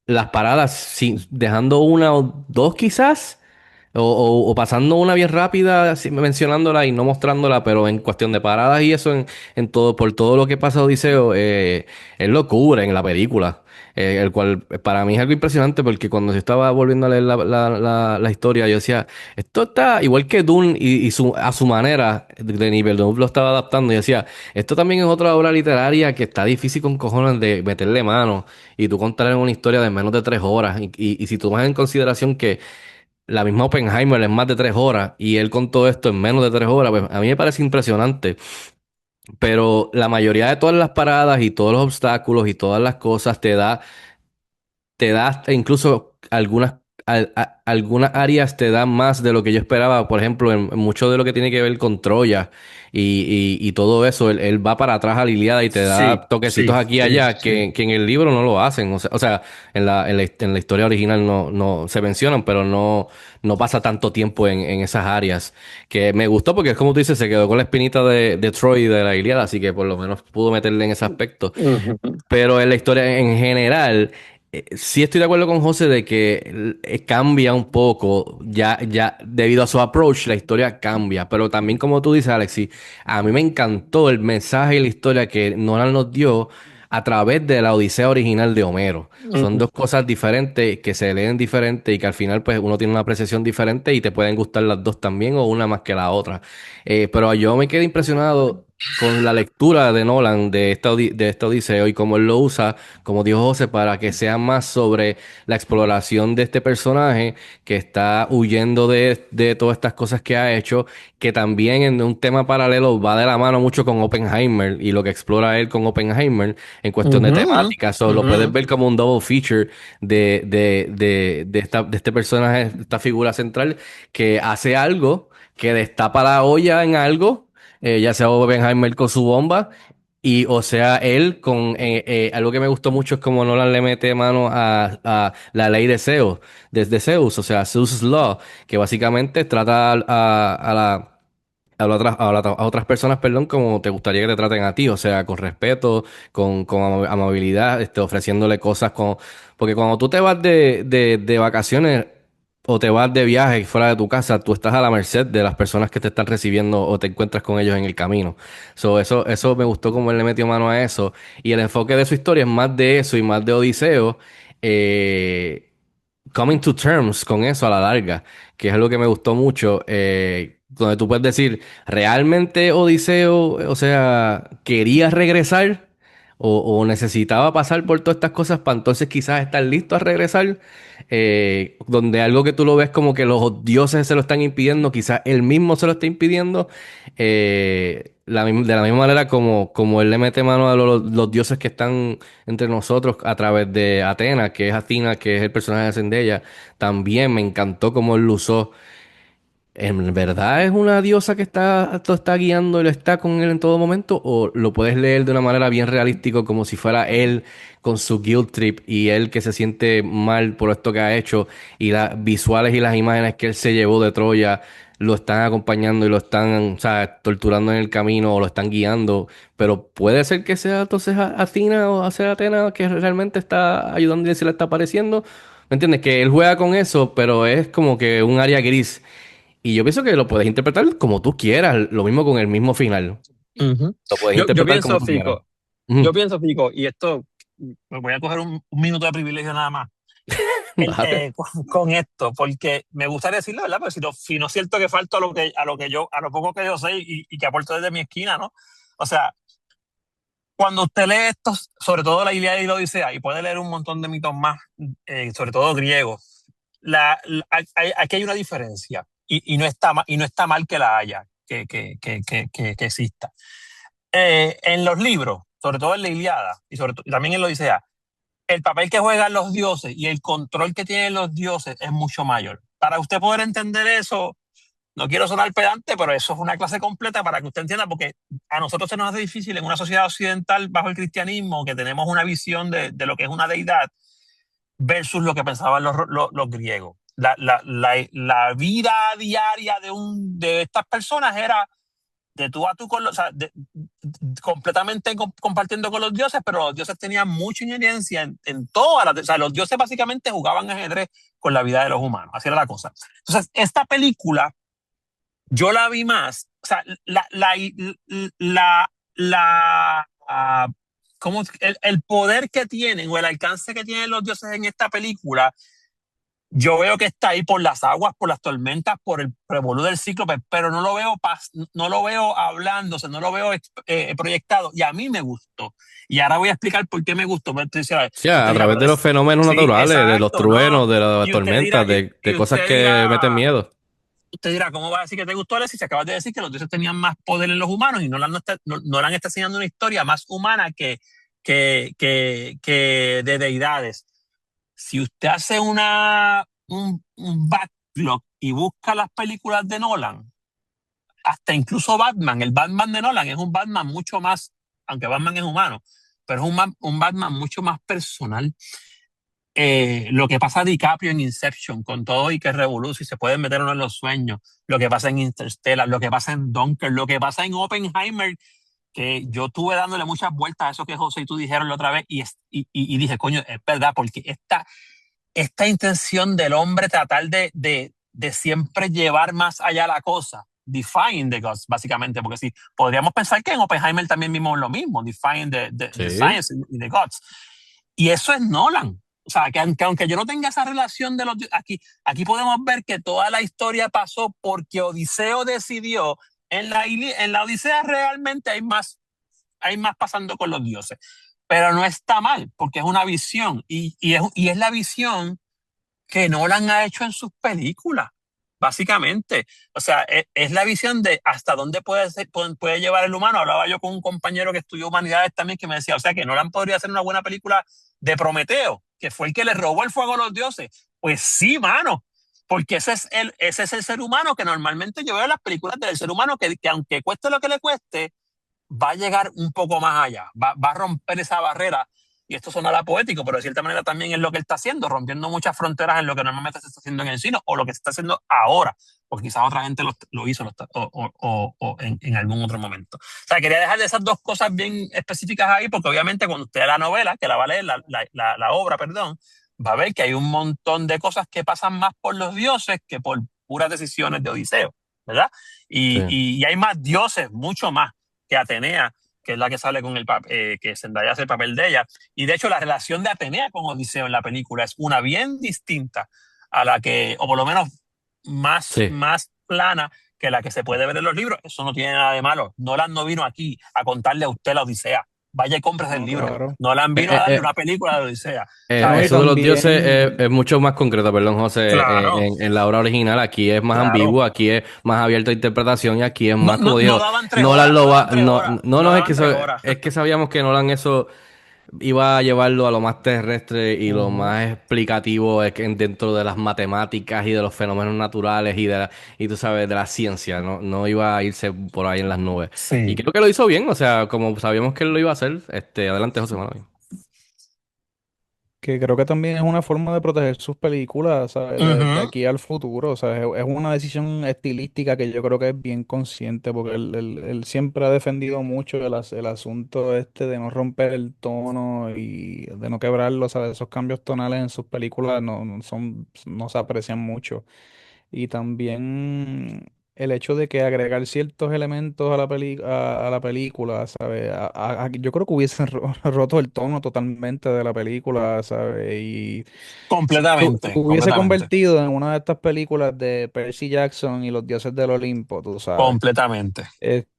las paradas, dejando una o dos quizás. O pasando una bien rápida, así, mencionándola y no mostrándola, pero en cuestión de paradas y eso, en todo, por todo lo que pasa Odiseo, él lo cubre en la película. El cual para mí es algo impresionante porque cuando yo estaba volviendo a leer la historia, yo decía, esto está igual que Dune a su manera, de nivel Villeneuve lo estaba adaptando, y decía, esto también es otra obra literaria que está difícil con cojones de meterle mano y tú contar en una historia de menos de 3 horas. Y si tú tomas en consideración que la misma Oppenheimer en más de 3 horas y él con todo esto en menos de 3 horas, pues a mí me parece impresionante. Pero la mayoría de todas las paradas y todos los obstáculos y todas las cosas te da hasta incluso algunas áreas te dan más de lo que yo esperaba. Por ejemplo, en mucho de lo que tiene que ver con Troya y todo eso, él va para atrás a la Ilíada y te Sí, da toquecitos sí, aquí y sí, allá sí. que en el libro no lo hacen. O sea, en la historia original no se mencionan, pero no pasa tanto tiempo en esas áreas. Que me gustó porque es como tú dices, se quedó con la espinita de Troy y de la Ilíada, así que por lo menos pudo meterle en ese aspecto. Ujú. Pero en la historia en general, sí estoy de acuerdo con José de que cambia un poco, ya debido a su approach, la historia cambia. Pero también como tú dices, Alexi, a mí me encantó el mensaje y la historia que Nolan nos dio a través de la Odisea original de Homero. Son Ujú. dos cosas diferentes que se leen diferente y que al final pues uno tiene una apreciación diferente y te pueden gustar las dos también o una más que la otra. Pero yo me quedé impresionado con la lectura de Nolan de esta Odisea y cómo él lo usa, como dijo José, para que sea más sobre la exploración de este personaje que está huyendo de todas estas cosas que ha hecho, que también en un tema paralelo va de la mano mucho con Oppenheimer y lo que explora él con Oppenheimer en cuestión de Ujú, temática. So, lo puedes ujú. ver como un double feature de este personaje, esta figura central que hace algo que destapa la olla en algo, ya sea Oppenheimer con su bomba, y o sea, él con algo que me gustó mucho es como Nolan le mete mano a la ley de Zeus, desde Zeus, o sea, Zeus Law, que básicamente trata a otras personas, perdón, como te gustaría que te traten a ti, o sea, con respeto, con amabilidad, ofreciéndole cosas porque cuando tú te vas de vacaciones o te vas de viaje fuera de tu casa, tú estás a la merced de las personas que te están recibiendo o te encuentras con ellos en el camino. Eso me gustó como él le metió mano a eso. Y el enfoque de su historia es más de eso y más de Odiseo. eh, Coming to terms con eso a la larga, que es algo que me gustó mucho, donde tú puedes decir, ¿realmente Odiseo, o sea, quería regresar o necesitaba pasar por todas estas cosas para entonces quizás estar listo a regresar? Donde algo que tú lo ves como que los dioses se lo están impidiendo, quizás él mismo se lo está impidiendo, de la misma manera como él le mete mano a los dioses que están entre nosotros a través de Atena, que es Athena, que es el personaje de Zendaya, también me encantó cómo él lo usó ¿en verdad es una diosa que lo está guiando y lo está con él en todo momento? ¿O lo puedes leer de una manera bien realística, como si fuera él con su guilt trip y él que se siente mal por esto que ha hecho y las visuales y las imágenes que él se llevó de Troya lo están acompañando y lo están, o sea, torturando en el camino o lo están guiando? Pero puede ser que sea entonces Athena o sea Atena que realmente está ayudando y se le está apareciendo. ¿Me entiendes? Que él juega con eso, pero es como que un área gris. Y yo pienso que lo puedes interpretar como tú quieras, lo mismo con el mismo final. Ujú. Lo puedes Yo interpretar como pienso, tú quieras. Fico, Ujú. y esto, me voy a coger un minuto de privilegio nada más Dale. con esto, porque me gustaría decirlo, ¿verdad? Pero si no es cierto que falto a lo poco que yo sé y que aporto desde mi esquina, ¿no? O sea, cuando usted lee estos, sobre todo la Ilíada y la Odisea, y puede leer un montón de mitos más, sobre todo griegos, aquí hay una diferencia, y no está mal que la haya, que exista. En los libros, sobre todo en la Ilíada y también en la Odisea, el papel que juegan los dioses y el control que tienen los dioses es mucho mayor. Para usted poder entender eso, no quiero sonar pedante, pero eso es una clase completa para que usted entienda, porque a nosotros se nos hace difícil en una sociedad occidental bajo el cristianismo, que tenemos una visión de lo que es una deidad, versus lo que pensaban los griegos. La vida diaria de estas personas era de tú a tú o sea, completamente compartiendo con los dioses, pero los dioses tenían mucha injerencia en todas las, o sea, los dioses básicamente jugaban ajedrez con la vida de los humanos, así era la cosa. Entonces, esta película yo la vi más, o sea, ¿cómo el poder que tienen o el alcance que tienen los dioses en esta película? Yo veo que está ahí por las aguas, por las tormentas, por el revolú del cíclope, pero no lo veo hablándose, no lo veo proyectado. Y a mí me gustó. Y ahora voy a explicar por qué me gustó. Sí, a través de los fenómenos Sí, naturales, de los exacto, truenos, ¿no? de las Y usted dirá, tormentas, de cosas que meten miedo. ¿cómo va a decir que te gustó, Alexis? Si acabas de decir que los dioses tenían más poder en los humanos y Nolan está enseñando una historia más humana que de deidades. Si usted hace un backlog y busca las películas de Nolan, hasta incluso Batman, el Batman de Nolan es un Batman mucho más, aunque Batman es humano, pero es un Batman mucho más personal. Lo que pasa a DiCaprio en Inception, con todo y que es revolución, y se pueden meter uno en los sueños, lo que pasa en Interstellar, lo que pasa en Dunkirk, lo que pasa en Oppenheimer, que yo estuve dándole muchas vueltas a eso que José y tú dijeron la otra vez, y dije, coño, es verdad, porque esta intención del hombre tratar de siempre llevar más allá la cosa, defying the gods, básicamente, porque sí, podríamos pensar que en Oppenheimer también vimos lo mismo, defying the science y the gods. Y eso es Nolan. O sea, que aunque yo no tenga esa relación de los... Aquí podemos ver que toda la historia pasó porque Odiseo decidió, en la Odisea realmente hay más pasando con los dioses. Pero no está mal, porque es una visión. Y es la visión que Nolan ha hecho en sus películas, básicamente. O sea, es la visión de hasta dónde puede llevar el humano. Hablaba yo con un compañero que estudió humanidades también que me decía, o sea, que Nolan podría hacer una buena película de Prometeo, que fue el que le robó el fuego a los dioses. Pues sí, mano, porque ese es el ser humano que normalmente yo veo en las películas del ser humano que aunque cueste lo que le cueste, va a llegar un poco más allá, va a romper esa barrera. Y esto sonará poético, pero de cierta manera también es lo que él está haciendo, rompiendo muchas fronteras en lo que normalmente se está haciendo en el cine o lo que se está haciendo ahora, porque quizás otra gente lo hizo o en algún otro momento. O sea, quería dejar de esas dos cosas bien específicas ahí, porque obviamente cuando usted la novela, que la va a leer, la obra, perdón, va a ver que hay un montón de cosas que pasan más por los dioses que por puras decisiones de Odiseo, ¿verdad? Sí. Y hay más dioses, mucho más que Atenea, que es la que sale con que Zendaya hace el papel de ella. Y de hecho la relación de Atenea con Odiseo en la película es una bien distinta a la que, o por lo menos más plana que la que se puede ver en los libros. Eso no tiene nada de malo. Nolan no vino aquí a contarle a usted la Odisea. Vaya y compres el libro. Claro. Nolan vino a darle una película de Odisea. Eso de los dioses es mucho más concreto, perdón, José, Claro. en la obra original. Aquí es más ambiguo, aquí es más abierto a interpretación y aquí es más, como digo, daban 3 Nolan horas, lo va... daban 3 horas, No, daban es que 3 horas. es que sabíamos que Nolan eso... iba a llevarlo a lo más terrestre y lo Ujú. más explicativo dentro de las matemáticas y de los fenómenos naturales y tú sabes, de la ciencia, ¿no? No iba a irse por ahí en las nubes. Y Sí. creo que lo hizo bien, o sea, como sabíamos que él lo iba a hacer, adelante, José Manuel. Que creo que también es una forma de proteger sus películas, ¿sabes? De Ujú. aquí al futuro, o sea, es una decisión estilística que yo creo que es bien consciente, porque él siempre ha defendido mucho el asunto este de no romper el tono y de no quebrarlo, ¿sabes? Esos cambios tonales en sus películas no se aprecian mucho. Y también el hecho de que agregar ciertos elementos a la película, ¿sabes? Yo creo que hubiesen roto el tono totalmente de la película, ¿sabes? Y Completamente, hubiese completamente, convertido en una de estas películas de Percy Jackson y los dioses del Olimpo, tú sabes. completamente.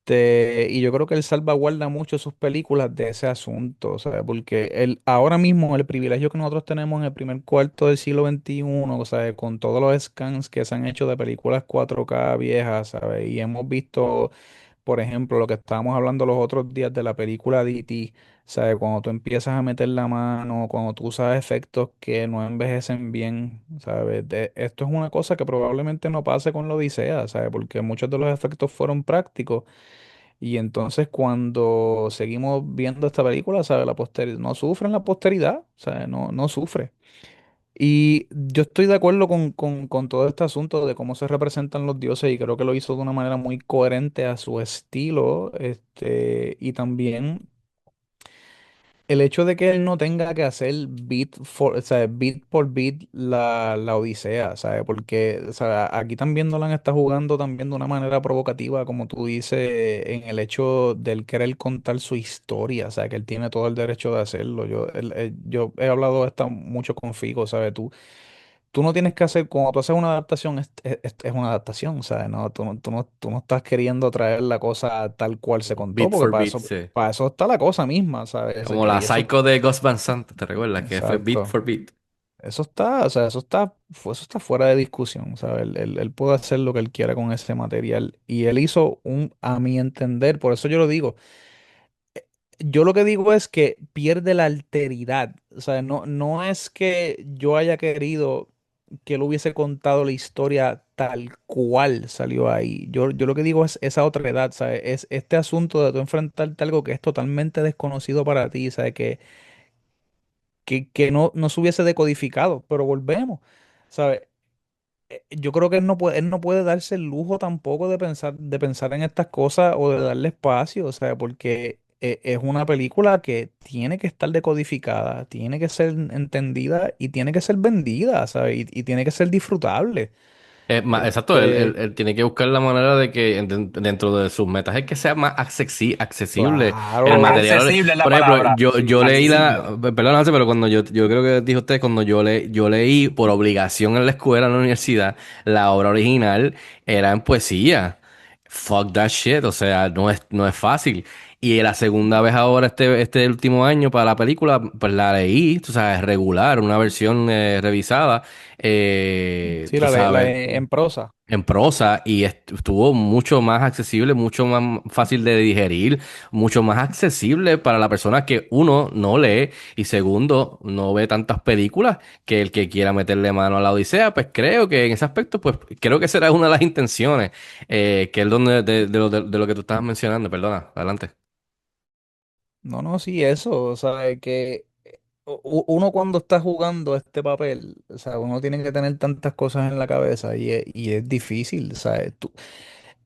Y yo creo que él salvaguarda mucho sus películas de ese asunto, ¿sabes? Porque ahora mismo el privilegio que nosotros tenemos en el primer cuarto del siglo XXI, ¿sabes? Con todos los scans que se han hecho de películas 4K viejas, ¿sabes? Y hemos visto, por ejemplo, lo que estábamos hablando los otros días de la película de E.T., ¿sabes? Cuando tú empiezas a meter la mano, cuando tú usas efectos que no envejecen bien, ¿sabes? Esto es una cosa que probablemente no pase con la Odisea, ¿sabes? Porque muchos de los efectos fueron prácticos y entonces cuando seguimos viendo esta película, ¿sabes? La posteridad no sufre en la posteridad, ¿sabes? No sufre. Y yo estoy de acuerdo con todo este asunto de cómo se representan los dioses y creo que lo hizo de una manera muy coherente a su estilo, y también el hecho de que él no tenga que hacer o sea, beat por beat la Odisea, ¿sabes? Porque, o sea, aquí también Nolan está jugando también de una manera provocativa, como tú dices, en el hecho del querer contar su historia, o sea, que él tiene todo el derecho de hacerlo. Yo he hablado de esto mucho con Figo, ¿sabes? Tú no tienes que hacer, cuando tú haces una adaptación, es una adaptación, ¿sabes? No, tú no estás queriendo traer la cosa tal cual se contó, Beat porque for beat, sí. para eso está la cosa misma, ¿sabes? Como la Y eso, Psycho de Gus Van Sant, ¿te recuerdas? Que fue beat exacto. for beat. Eso está, o sea, eso está fuera de discusión, ¿sabes? Él puede hacer lo que él quiera con ese material. Y él hizo a mi entender, por eso yo lo digo. Yo lo que digo es que pierde la alteridad. O sea, no es que yo haya querido que él hubiese contado la historia tal cual salió ahí. Yo lo que digo es esa otra edad, ¿sabes? Es este asunto de tú enfrentarte a algo que es totalmente desconocido para ti, ¿sabes? Que no se hubiese decodificado, pero volvemos, ¿sabes? Yo creo que él no puede darse el lujo tampoco de pensar en estas cosas o de darle espacio, o sea, porque es una película que tiene que estar decodificada, tiene que ser entendida y tiene que ser vendida, ¿sabes? Y tiene que ser disfrutable. Exacto, Este, él tiene que buscar la manera de que dentro de sus metas es que sea más accesible el claro, material. Accesible es la Por ejemplo, palabra. yo leí Accesible. perdón, José, pero cuando yo creo que dijo usted, cuando yo leí por obligación en la escuela, en la universidad, la obra original era en poesía. Fuck that shit, o sea, no es fácil. Y la segunda vez ahora, este último año para la película, pues la leí, tú sabes, regular, una versión revisada, sí, tú sabes, en prosa. en prosa y estuvo mucho más accesible, mucho más fácil de digerir, mucho más accesible para la persona que uno no lee y segundo no ve tantas películas que el que quiera meterle mano a la Odisea, pues creo que en ese aspecto, pues creo que será una de las intenciones, que es donde de lo que tú estabas mencionando, perdona, adelante. No, sí, eso, o sea, que uno cuando está jugando este papel, o sea, uno tiene que tener tantas cosas en la cabeza y es difícil, ¿sabes?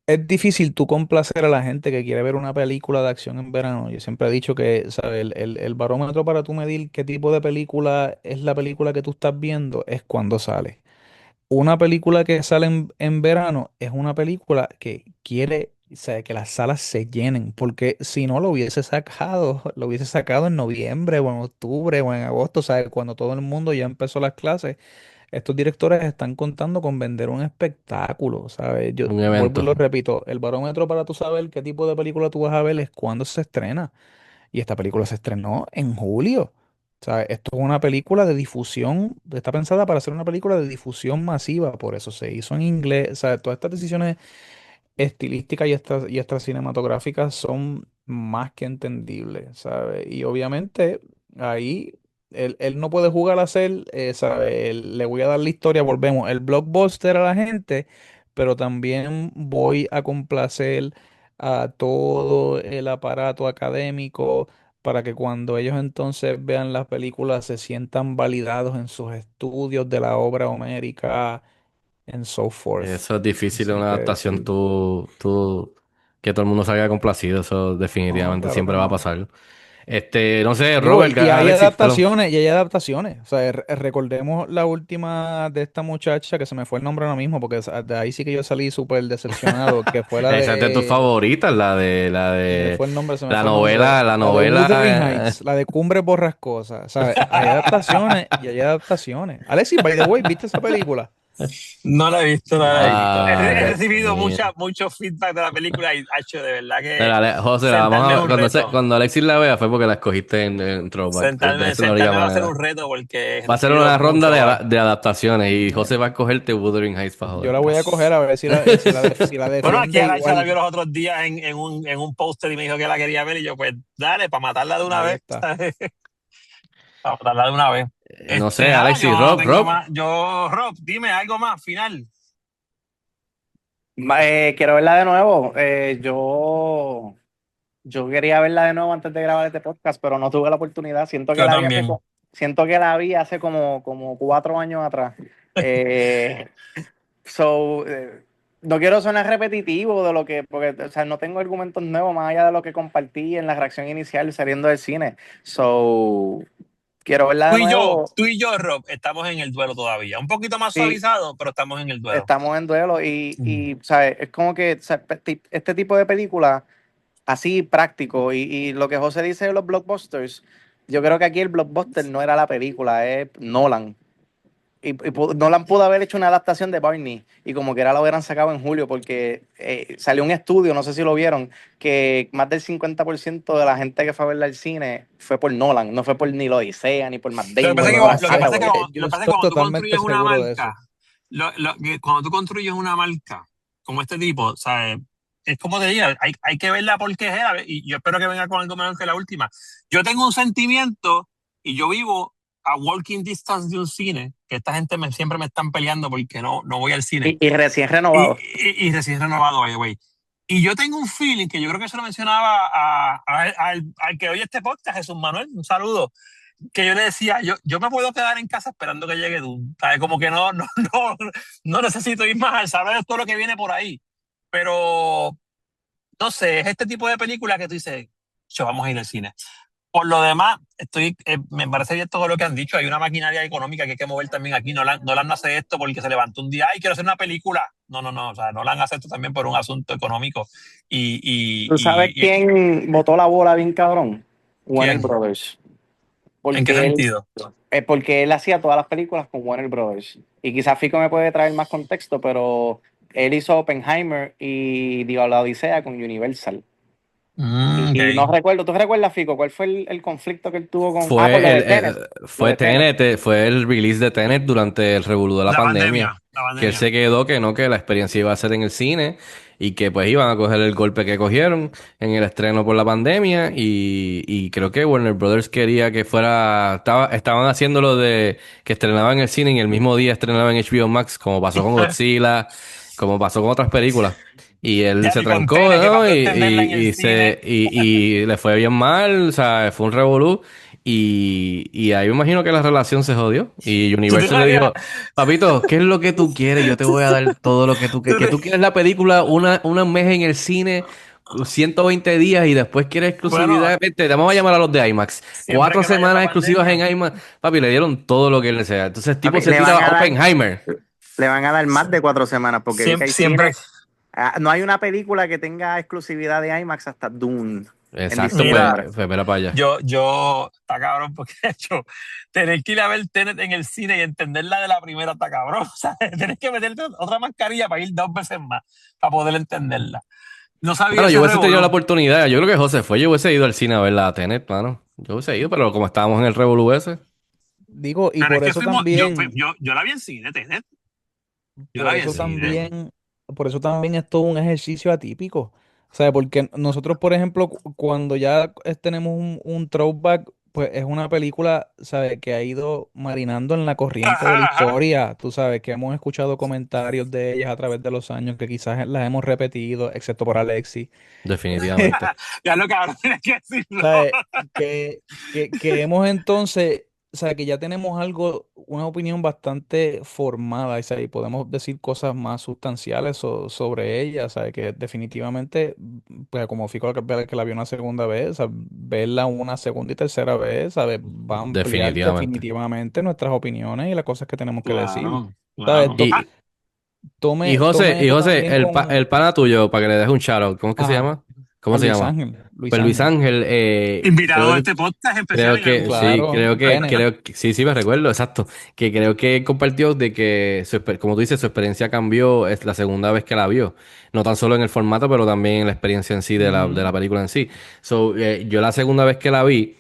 Es difícil tú complacer a la gente que quiere ver una película de acción en verano. Yo siempre he dicho que, ¿sabes? El barómetro para tú medir qué tipo de película es la película que tú estás viendo es cuando sale. Una película que sale en verano es una película que quiere, o sea, que las salas se llenen, porque si no lo hubiese sacado en noviembre o en octubre o en agosto, o sea, cuando todo el mundo ya empezó las clases. Estos directores están contando con vender un espectáculo, ¿sabes? Yo Un vuelvo y evento. lo repito, el barómetro para tú saber qué tipo de película tú vas a ver es cuándo se estrena. Y esta película se estrenó en julio. ¿Sabes? Esto es una película de difusión, está pensada para ser una película de difusión masiva, por eso se hizo en inglés. ¿Sabes? Todas estas decisiones estilísticas y extra cinematográficas son más que entendibles, ¿sabes? Y obviamente Ahí él no puede jugar a ser, ¿sabe? Le voy a dar la historia, volvemos, el blockbuster a la gente, pero también voy a complacer a todo el aparato académico para que cuando ellos entonces vean las películas se sientan validados en sus estudios de la obra homérica, and so forth. Eso es difícil en Así una que adaptación, sí. que todo el mundo salga complacido, eso No, definitivamente claro que siempre va a no. pasar. No sé, Digo, Robert, y hay Alexis, perdón. adaptaciones, y hay adaptaciones. O sea, recordemos la última de esta muchacha, que se me fue el nombre ahora mismo, porque de ahí sí que yo salí súper decepcionado, que fue la Esa es de tus de, favoritas, se me fue el nombre, se me la fue el nombre, novela, la la de Wuthering novela. Heights, la de Cumbres Borrascosas. O sea, hay adaptaciones y hay adaptaciones. Alexis, by the way, ¿viste esa película? No la he visto, no la he visto. He Ay, recibido mira. mucho feedback de la película y, hacho, de verdad que Mira, José, sentarme es un reto. cuando Alexis la vea fue porque la escogiste en Throwback. Esa es la única Sentarme va a ser manera. un reto porque he Va a ser recibido una ronda mucho. de adaptaciones y José va a escogerte Wuthering Heights para Yo la joderte. voy a coger a ver si la Bueno, aquí defiende Aracha la igual. vio los otros días en un póster y me dijo que la quería ver y yo, pues, dale, para matarla de una Ahí vez. está. Para matarla de una vez. No sé, Nada, Alexis, yo no tengo Rob. más. Rob, dime algo más, final. Quiero verla de nuevo. Yo quería verla de nuevo antes de grabar este podcast, pero no tuve la oportunidad. Yo también. Siento que la vi hace como 4 años atrás. Eh, so, no quiero sonar repetitivo de lo que, porque, o sea, no tengo argumentos nuevos más allá de lo que compartí en la reacción inicial saliendo del cine. So, quiero verla de nuevo. Tú y yo, Rob, estamos en el duelo todavía. Un poquito más Sí, suavizado, pero estamos en el duelo. estamos en duelo ¿sabes? Es como que, o sea, este tipo de película así práctico y lo que José dice de los blockbusters, yo creo que aquí el blockbuster no era la película, es Nolan. Nolan pudo haber hecho una adaptación de Barney y como que era lo hubieran sacado en julio porque salió un estudio, no sé si lo vieron, que más del 50% de la gente que fue a verla al cine fue por Nolan, no fue por ni la Odisea, ni por Matt Lo que pasa Damon, es ni que, por la lo que saga, pasa es que, güey. Yo lo que pasa es que estoy cuando tú totalmente construyes una seguro de eso. marca, cuando tú construyes una marca como este tipo, ¿sabes? Es como te digo, hay que verla porque es él, y yo espero que venga con algo mejor que la última. Yo tengo un sentimiento y yo vivo a walking distance de un cine, que esta gente siempre me están peleando porque no voy al cine. Y recién Y, renovado. y recién renovado, by the way. Y yo tengo un feeling que yo creo que eso lo mencionaba al que oye este podcast, Jesús Manuel, un saludo, que yo le decía, yo me puedo quedar en casa esperando que llegue Dune, ¿sabes? Como que no necesito ir más al saber de todo lo que viene por ahí. Pero, no sé, es este tipo de película que tú dices, yo vamos a ir al cine. Por lo demás, me parece bien todo lo que han dicho. Hay una maquinaria económica que hay que mover también aquí. Nolan no hace esto porque se levantó un día, ay, quiero hacer una película. No. O sea, Nolan hace esto también por un asunto económico. ¿Tú sabes quién botó la bola bien cabrón? Warner ¿Quién? Brothers. ¿En qué Porque sentido? porque él hacía todas las películas con Warner Brothers. Y quizás Fico me puede traer más contexto, pero él hizo Oppenheimer y dio la Odisea con Universal. Y no Ok. recuerdo, ¿tú recuerdas, Fico, cuál fue el conflicto que él tuvo con... por lo Fue de Tenet. Lo fue de Tenet. fue el release de Tenet durante el revolú de la pandemia. La Que él pandemia. se quedó que la experiencia iba a ser en el cine y que pues iban a coger el golpe que cogieron en el estreno por la pandemia y creo que Warner Brothers quería que estaban haciendo lo de que estrenaban en el cine y el mismo día estrenaban en HBO Max, como pasó con Godzilla, como pasó con otras películas. Y él Ya, se y con trancó, Tenet, que ¿no? pasó a entenderla en el cine. Y le fue bien mal, o sea, fue un revolú. Y ahí me imagino que la relación se jodió. Y ¿Tú te Universal le imaginas? dijo, papito, ¿qué es lo que tú quieres? Yo te voy a dar todo lo que tú quieres. ¿Tú Que te- tú quieres la película un mes en el cine, 120 días y después quieres Bueno, exclusividad. Vente, te vamos a llamar a los de IMAX. siempre Cuatro que no haya otra semanas exclusivas en pandemia. IMAX. Papi, le dieron todo lo que él necesita. Entonces el tipo Papi, se tira Oppenheimer. le van a dar más de 4 semanas porque vi que hay Siempre. cine. No hay una película que tenga exclusividad de IMAX hasta Dune en Exacto, diciembre. Mira, pues mira para allá. está cabrón, porque de hecho, tener que ir a ver Tenet en el cine y entenderla de la primera está cabrón. O sea, tienes que meterte otra mascarilla para ir 2 veces más, para poder entenderla. No sabía Bueno, yo ese hubiese tenido la revolú. oportunidad. Yo creo que José fue. Yo hubiese ido al cine a ver la Tenet, mano. Yo hubiese ido, pero como estábamos en el revolú ese. Digo, y Pero es que yo la vi en cine, Tenet. Yo la por vi en eso cine. también, por eso también es todo un ejercicio atípico. O sea, porque nosotros, por ejemplo, cuando ya tenemos un throwback Pues es una película, ¿sabes? Que ha ido marinando en la corriente de la historia. Tú sabes que hemos escuchado comentarios de ellas a través de los años que quizás las hemos repetido, excepto por Alexi. Definitivamente. Ya lo cabrón, tienes que decirlo. ¿Sabes? Que hemos entonces, o sea, que ya tenemos algo, una opinión bastante formada, ¿sabes? Y podemos decir cosas más sustanciales sobre ella, ¿sabes? Que definitivamente, pues como fico que la vio una segunda vez, ¿sabes? Verla una segunda y tercera vez, ¿sabes? Va a ampliar Definitivamente. definitivamente nuestras opiniones y las cosas que tenemos que decir. Claro, ¿Sabes? claro. Y, Tome Y eso José, también con el pana tuyo, para que le deje un shout out, ¿cómo es que se ajá, llama? ¿Cómo a se Luis llama? Ángel, Luis Pues Luis Ángel. Ángel, Invitado creo a que este podcast especial en algún sí, Claro, Bennett. sí, sí, me recuerdo, exacto. Que creo que compartió de que, como tú dices, su experiencia cambió es la segunda vez que la vio. No tan solo en el formato, pero también en la experiencia en sí de la Ujú. película en sí. So, yo la segunda vez que la vi,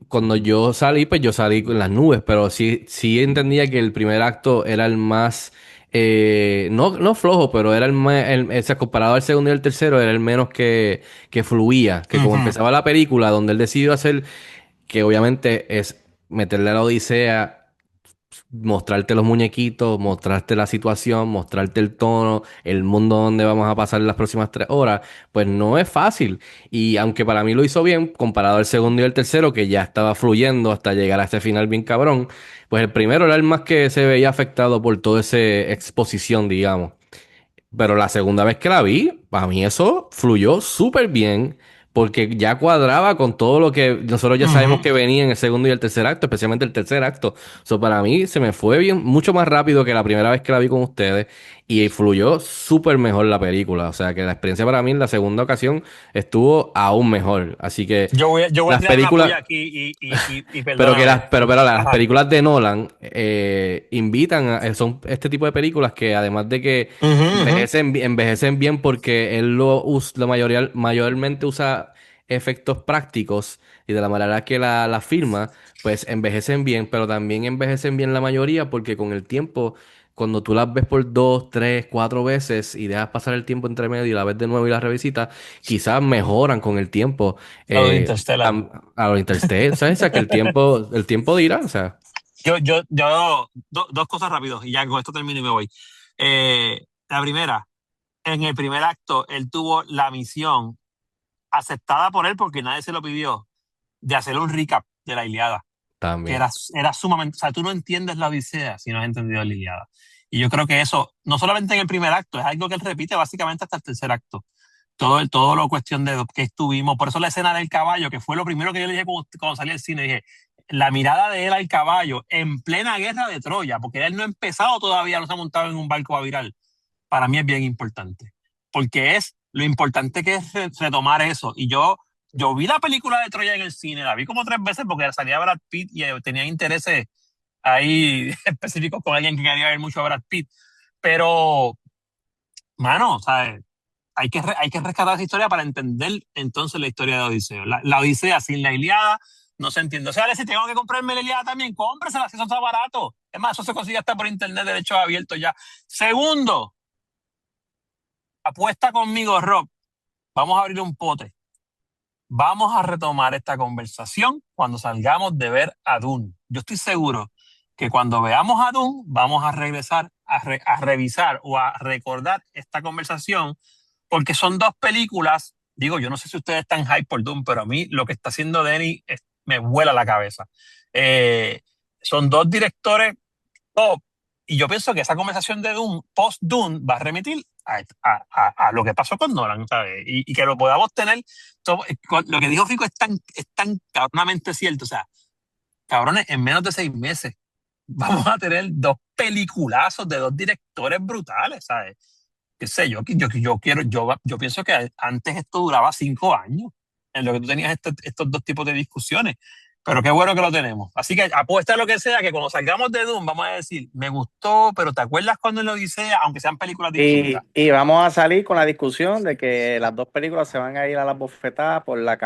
cuando yo salí, pues yo salí con las nubes, pero sí, sí entendía que el primer acto era el más, no flojo, pero era el más, o sea, comparado al segundo y al tercero, era el menos que fluía, que como Ujú. empezaba la película, donde él decidió hacer, que obviamente es meterle a la Odisea, mostrarte los muñequitos, mostrarte la situación, mostrarte el tono, el mundo donde vamos a pasar las próximas 3 horas, pues no es fácil. Y aunque para mí lo hizo bien, comparado al segundo y el tercero, que ya estaba fluyendo hasta llegar a este final bien cabrón, pues el primero era el más que se veía afectado por toda esa exposición, digamos. Pero la segunda vez que la vi, para mí eso fluyó súper bien, porque ya cuadraba con todo lo que nosotros ya sabemos Ujú. que venía en el segundo y el tercer acto, especialmente el tercer acto. So, para mí se me fue bien, mucho más rápido que la primera vez que la vi con ustedes, y fluyó súper mejor la película. O sea que la experiencia para mí en la segunda ocasión estuvo aún mejor. Así que Yo voy a las tirar una películas. puya aquí y perdóname. Pero las Ajá. películas de Nolan invitan son este tipo de películas que además de que Ujú, ujú. envejecen bien porque él la mayoría, mayormente usa efectos prácticos y de la manera que la filma, pues envejecen bien, pero también envejecen bien la mayoría porque con el tiempo, cuando tú las ves por 2, 3, 4 veces y dejas pasar el tiempo entre medio y la ves de nuevo y la revisitas, quizás mejoran con el tiempo. Lo de eh, Interstellar. a los Interstate, ¿sabes? O sea, que el tiempo dirá, o sea, Dos cosas rápidos y ya con esto termino y me voy. La primera, en el primer acto, él tuvo la misión aceptada por él porque nadie se lo pidió, de hacer un recap de la Ilíada, que también. era sumamente, o sea, tú no entiendes la Odisea si no has entendido la Ilíada. Y yo creo que eso, no solamente en el primer acto, es algo que él repite básicamente hasta el tercer acto. Todo lo cuestión de que estuvimos, por eso la escena del caballo, que fue lo primero que yo le dije cuando salí del cine, dije, la mirada de él al caballo en plena guerra de Troya, porque él no ha empezado todavía, no se ha montado en un barco a viral, para mí es bien importante, porque es lo importante que es retomar eso. Y yo vi la película de Troya en el cine, la vi como 3 veces porque salía Brad Pitt y tenía intereses ahí específicos con alguien que quería ver mucho a Brad Pitt, pero, mano, ¿sabes? Hay que rescatar esa historia para entender entonces la historia de Odiseo. La Odisea sin la Ilíada no se entiende. O sea, si tengo que comprarme la Ilíada también, cómpresela si eso está barato. Es más, eso se consigue hasta por internet, derechos abiertos ya. Segundo, apuesta conmigo, Rob. Vamos a abrir un pote. Vamos a retomar esta conversación cuando salgamos de ver a Dune. Yo estoy seguro que cuando veamos a Dune, vamos a regresar a revisar o a recordar esta conversación porque son dos películas, digo, yo no sé si ustedes están hype por Dune, pero a mí lo que está haciendo Denis me vuela la cabeza. Eh, Son dos directores top y yo pienso que esa conversación de Dune, post-Dune, va a remitir a lo que pasó con Nolan, ¿sabes? Y que lo podamos tener. Lo que dijo Fico es tan cabronamente cierto. O sea, cabrones, en menos de 6 meses vamos a tener dos peliculazos de dos directores brutales, ¿sabes? Qué sé yo pienso que antes esto duraba 5 años en lo que tú tenías estos dos tipos de discusiones. Pero qué bueno que lo tenemos. Así que apuesta a lo que sea, que cuando salgamos de Doom vamos a decir, me gustó, pero ¿te acuerdas cuando en la Odisea? Aunque sean películas distintas. Y vamos a salir con la discusión de que las dos películas se van a ir a las bofetadas por la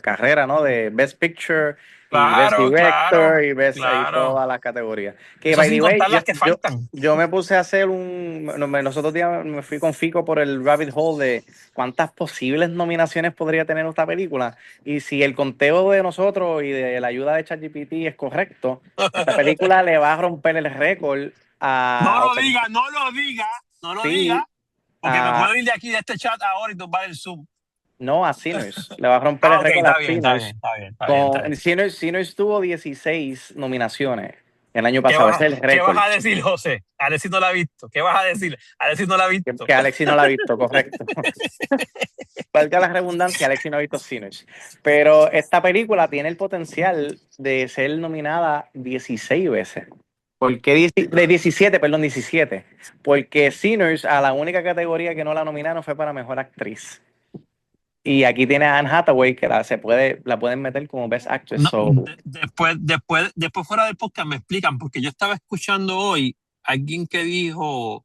carrera, ¿no? De Best Picture Best Claro, Director claro, y Best y claro. todas las categorías. Que, Eso by sin the way, contar las que faltan. yo me puse a hacer los otros días me fui con Fico por el rabbit hole de cuántas posibles nominaciones podría tener esta película. Y si el conteo de nosotros y de la ayuda de ChatGPT es correcto, esta película le va a romper el récord No a lo Open. diga, no lo diga, no lo Sí, diga, porque me puedo ir de aquí de este chat ahora y tumbar el Zoom. no, a Sinners. Le va a romper el Ah, ok, récord a está bien, está bien, Sinners. está bien, está bien, está bien. Sinners tuvo 16 nominaciones el año ¿Qué pasado. Ese es el qué vas récord. a decir, José? Alexis no la ha visto. ¿Qué vas a decir? Alexis no la ha visto. Que Alexis no la ha visto, correcto. Valga la redundancia, Alexis no ha visto Sinners. Pero esta película tiene el potencial de ser nominada 16 veces. De 17, perdón, 17. Porque Sinners, a la única categoría que no la nominaron fue para mejor actriz. Y aquí tiene a Anne Hathaway, que la pueden meter como Best Actress. No, So, después fuera del podcast me explican, porque yo estaba escuchando hoy a alguien que dijo,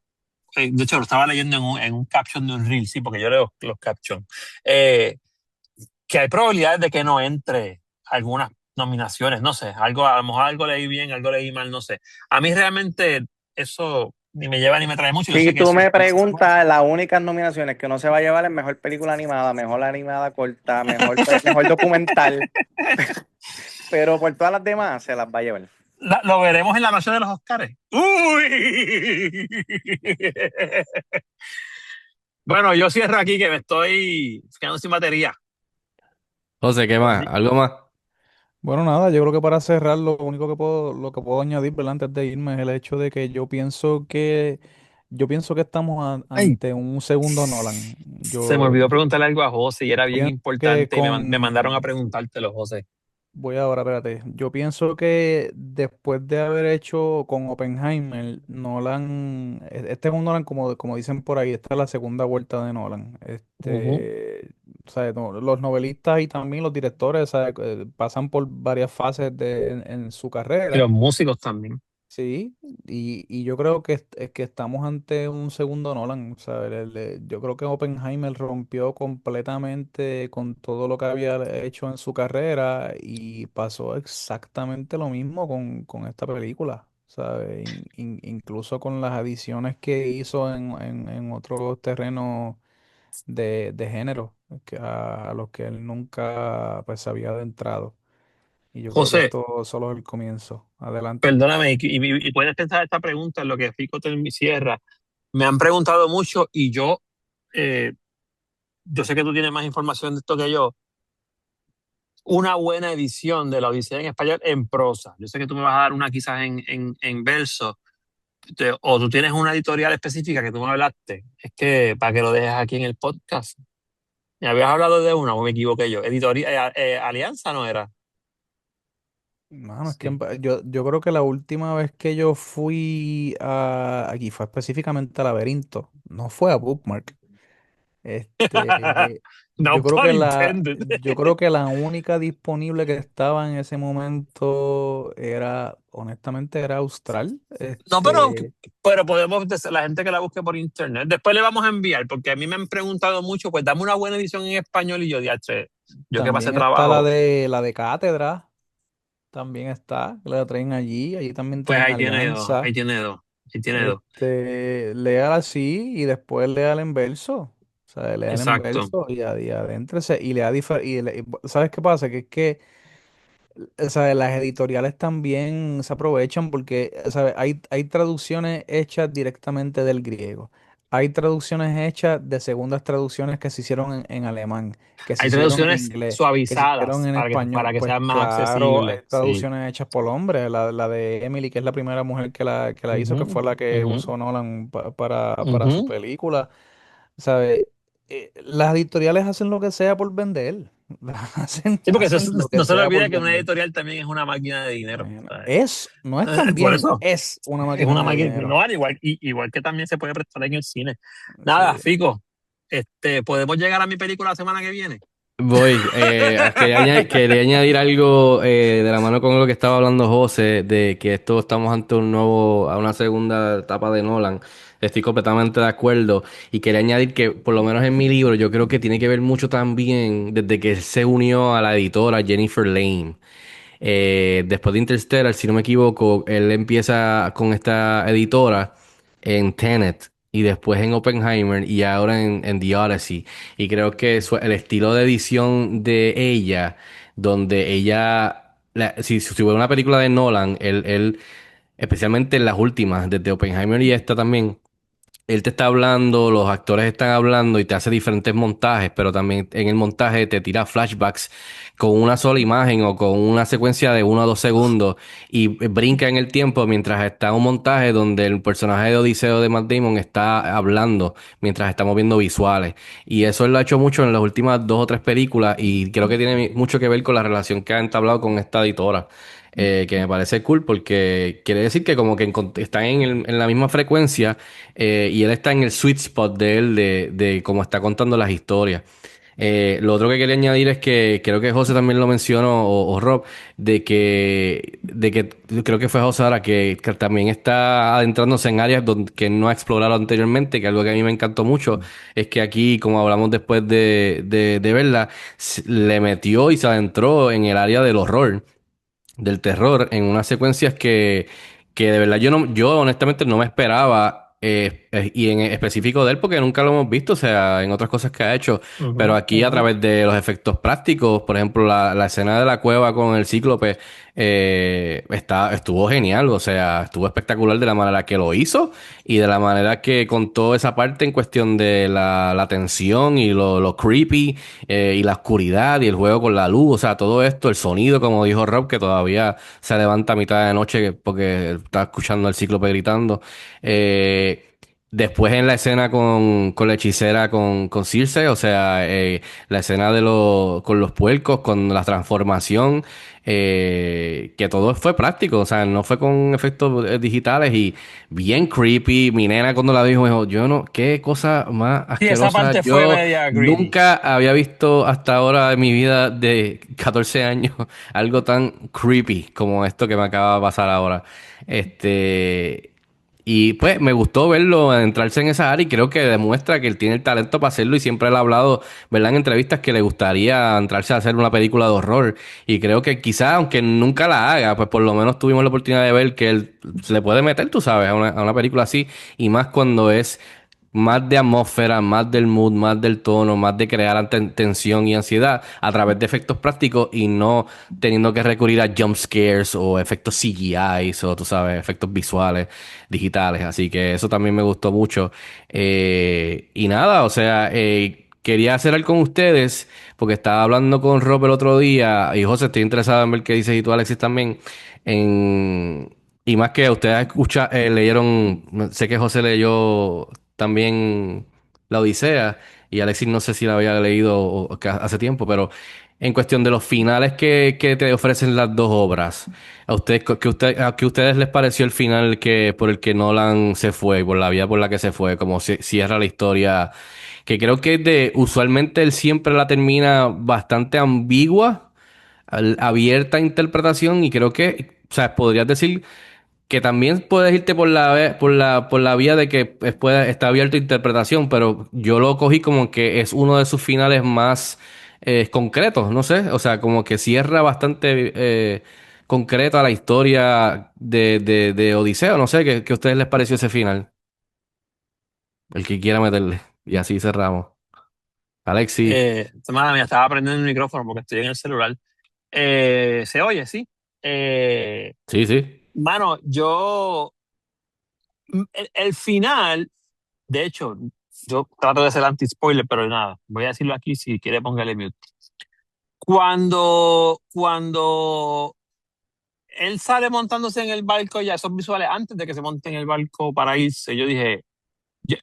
de hecho lo estaba leyendo en un caption de un reel, sí, porque yo leo los captions, que hay probabilidades de que no entre algunas nominaciones, no sé, algo, a lo mejor algo leí bien, algo leí mal, no sé. A mí realmente eso ni me lleva ni me trae mucho. Yo si sé que tú eso me es más bueno. preguntas, las únicas nominaciones que no se va a llevar es mejor película animada, mejor animada corta, mejor documental. Pero por todas las demás se las va a llevar. Lo veremos en la noche de los Oscars. ¡Uy! Bueno, yo cierro aquí que me estoy quedando sin batería. José, ¿qué más? ¿Algo más? Bueno, nada, yo creo que para cerrar, lo que puedo añadir, ¿verdad? Antes de irme es el hecho de que yo pienso que estamos Ay, ante un segundo Nolan. se me olvidó preguntarle algo a José y era bien Pienso que importante y me mandaron a preguntártelo, José. voy ahora, espérate. Yo pienso que después de haber hecho con Oppenheimer, Nolan, este es un Nolan como dicen por ahí, esta es la segunda vuelta de Nolan. Ujú. O sea, los novelistas y también los directores, ¿sabes? Pasan por varias fases en su Y carrera. los músicos también. Sí, y yo creo que estamos ante un segundo Nolan, ¿sabes? Yo creo que Oppenheimer rompió completamente con todo lo que había hecho en su carrera y pasó exactamente lo mismo con esta película, ¿sabes? Incluso con las adiciones que hizo en otros terrenos de género a los que él nunca pues había adentrado. Y yo creo que José, esto solo es el comienzo. Adelante. perdóname, y puedes pensar esta pregunta en lo que Fico te cierra. Me han preguntado mucho y eh, yo sé que tú tienes más información de esto que yo. Una buena edición de la Odisea en español en prosa. Yo sé que tú me vas a dar una quizás en verso, o tú tienes una editorial específica que tú me hablaste. Es que para que lo dejes aquí en el podcast. ¿Me habías hablado de una o me equivoqué yo? Editorial, Alianza no era. Mano, es que Sí. yo creo que la última vez que yo fui aquí fue específicamente a Laberinto, no fue a Bookmark. No pun intended. Yo creo que la única disponible que estaba en ese momento era, honestamente, era Austral. No, pero podemos decir la gente que la busque por internet. Después le vamos a enviar, porque a mí me han preguntado mucho, pues dame una buena edición en español y yo, diache, yo que pasé También está trabajo, la de Cátedra, también está, la traen allí también pues traen ahí tiene dos, Alianza. ahí tiene dos, ahí tiene dos. Léala así y después léala en verso. O sea, léala en Exacto. verso y adéntrese y lea ¿sabes qué pasa? Que es que o sea, las editoriales también se aprovechan porque ¿sabes? Hay traducciones hechas directamente del griego. Hay traducciones hechas de segundas traducciones que se hicieron en alemán, que se Hay hicieron en traducciones inglés, que se hicieron suavizadas en para español. que Pues sean más claro, hay accesibles. Sí. traducciones hechas por hombres. La de Emily, que es la primera mujer que la hizo, que Ujú, fue la que ujú, usó Nolan para su ujú. película. ¿Sabes? Las editoriales hacen lo que sea por vender. Sí, porque Hacen lo que no se le sea por olvide que una vender. editorial también es una máquina de dinero, Bueno, ¿sabes? no es tan Por bien, eso, es una es una máquina de máquina. dinero. No, igual que también se puede prestar en el cine. Sí. Nada, Fico, ¿podemos llegar a mi película la semana que viene? Voy, quería añadir algo de la mano con lo que estaba hablando José, de que esto estamos ante a una segunda etapa de Nolan. Estoy completamente de acuerdo. Y quería añadir que, por lo menos en mi libro, yo creo que tiene que ver mucho también desde que él se unió a la editora Jennifer Lane. Después de Interstellar, si no me equivoco, él empieza con esta editora en Tenet y después en Oppenheimer y ahora en The Odyssey. Y creo que el estilo de edición de ella, donde ella, si hubiera una película de Nolan, él, especialmente en las últimas, desde Oppenheimer y esta también. Él te está hablando, los actores están hablando y te hace diferentes montajes, pero también en el montaje te tira flashbacks con una sola imagen o con una secuencia de 1 o 2 segundos y brinca en el tiempo mientras está un montaje donde el personaje de Odiseo de Matt Damon está hablando mientras estamos viendo visuales. Y eso él lo ha hecho mucho en las últimas 2 o 3 películas y creo que tiene mucho que ver con la relación que ha entablado con esta editora. Que me parece cool porque quiere decir que como que están en la misma frecuencia y él está en el sweet spot de él, de cómo está contando las historias. Lo otro que quería añadir es que creo que José también lo mencionó, o Rob, de que creo que fue José ahora, que también está adentrándose en áreas que no ha explorado anteriormente, que algo que a mí me encantó mucho, es que aquí, como hablamos después de verla, le metió y se adentró en el área del horror del terror en unas secuencias que de verdad yo honestamente no me esperaba y en específico de él porque nunca lo hemos visto, o sea, en otras cosas que ha hecho, pero aquí a través de los efectos prácticos, por ejemplo, la escena de la cueva con el cíclope estuvo genial, o sea, estuvo espectacular de la manera que lo hizo y de la manera que contó esa parte en cuestión de la tensión y lo creepy y la oscuridad y el juego con la luz, o sea, todo esto, el sonido, como dijo Rob, que todavía se levanta a mitad de noche porque está escuchando al cíclope gritando. Después en la escena con la hechicera con Circe, o sea, la escena con los puercos, con la transformación, que todo fue práctico, o sea, no fue con efectos digitales y bien creepy. Mi nena cuando la dijo, me dijo, yo no, qué cosa más Sí, esa asquerosa. parte fue Yo media greedy. nunca había visto hasta ahora en mi vida de 14 años algo tan creepy como esto que me acaba de pasar ahora. Este, y pues me gustó verlo entrarse en esa área y creo que demuestra que él tiene el talento para hacerlo y siempre él ha hablado, ¿verdad? En entrevistas que le gustaría entrarse a hacer una película de horror y creo que quizás, aunque nunca la haga, pues por lo menos tuvimos la oportunidad de ver que él se le puede meter, tú sabes, a una película así y más cuando es más de atmósfera, más del mood, más del tono, más de crear tensión y ansiedad a través de efectos prácticos y no teniendo que recurrir a jump scares o efectos CGI o tú sabes, efectos visuales digitales. Así que eso también me gustó mucho. Y nada, o sea, quería hacer algo con ustedes porque estaba hablando con Rob el otro día y José, estoy interesado en ver qué dices y tú, Alexis, también. Y más que ustedes leyeron, sé que José leyó también La Odisea y Alexis no sé si la había leído que hace tiempo, pero en cuestión de los finales que te ofrecen las dos obras, ¿a ustedes, a ustedes les pareció el final por el que Nolan se fue, por la vía por la que se fue, como cierra la historia? Que creo que usualmente él siempre la termina bastante ambigua, abierta a interpretación y creo que, o sea, podrías decir que también puedes irte por la vía de que está abierto a interpretación, pero yo lo cogí como que es uno de sus finales más concretos, no sé, o sea, como que cierra bastante concreto a la historia de Odiseo, no sé, ¿qué a ustedes les pareció ese final? El que quiera meterle, y así cerramos. Alexi, Semana mía, estaba prendiendo el micrófono porque estoy en el celular. Se oye, sí. Eh, sí, sí, Mano, el final, de hecho, yo trato de ser anti-spoiler, pero nada, voy a decirlo aquí, si quiere póngale mute. Cuando él sale montándose en el barco, ya esos visuales, antes de que se monte en el barco para irse, yo dije,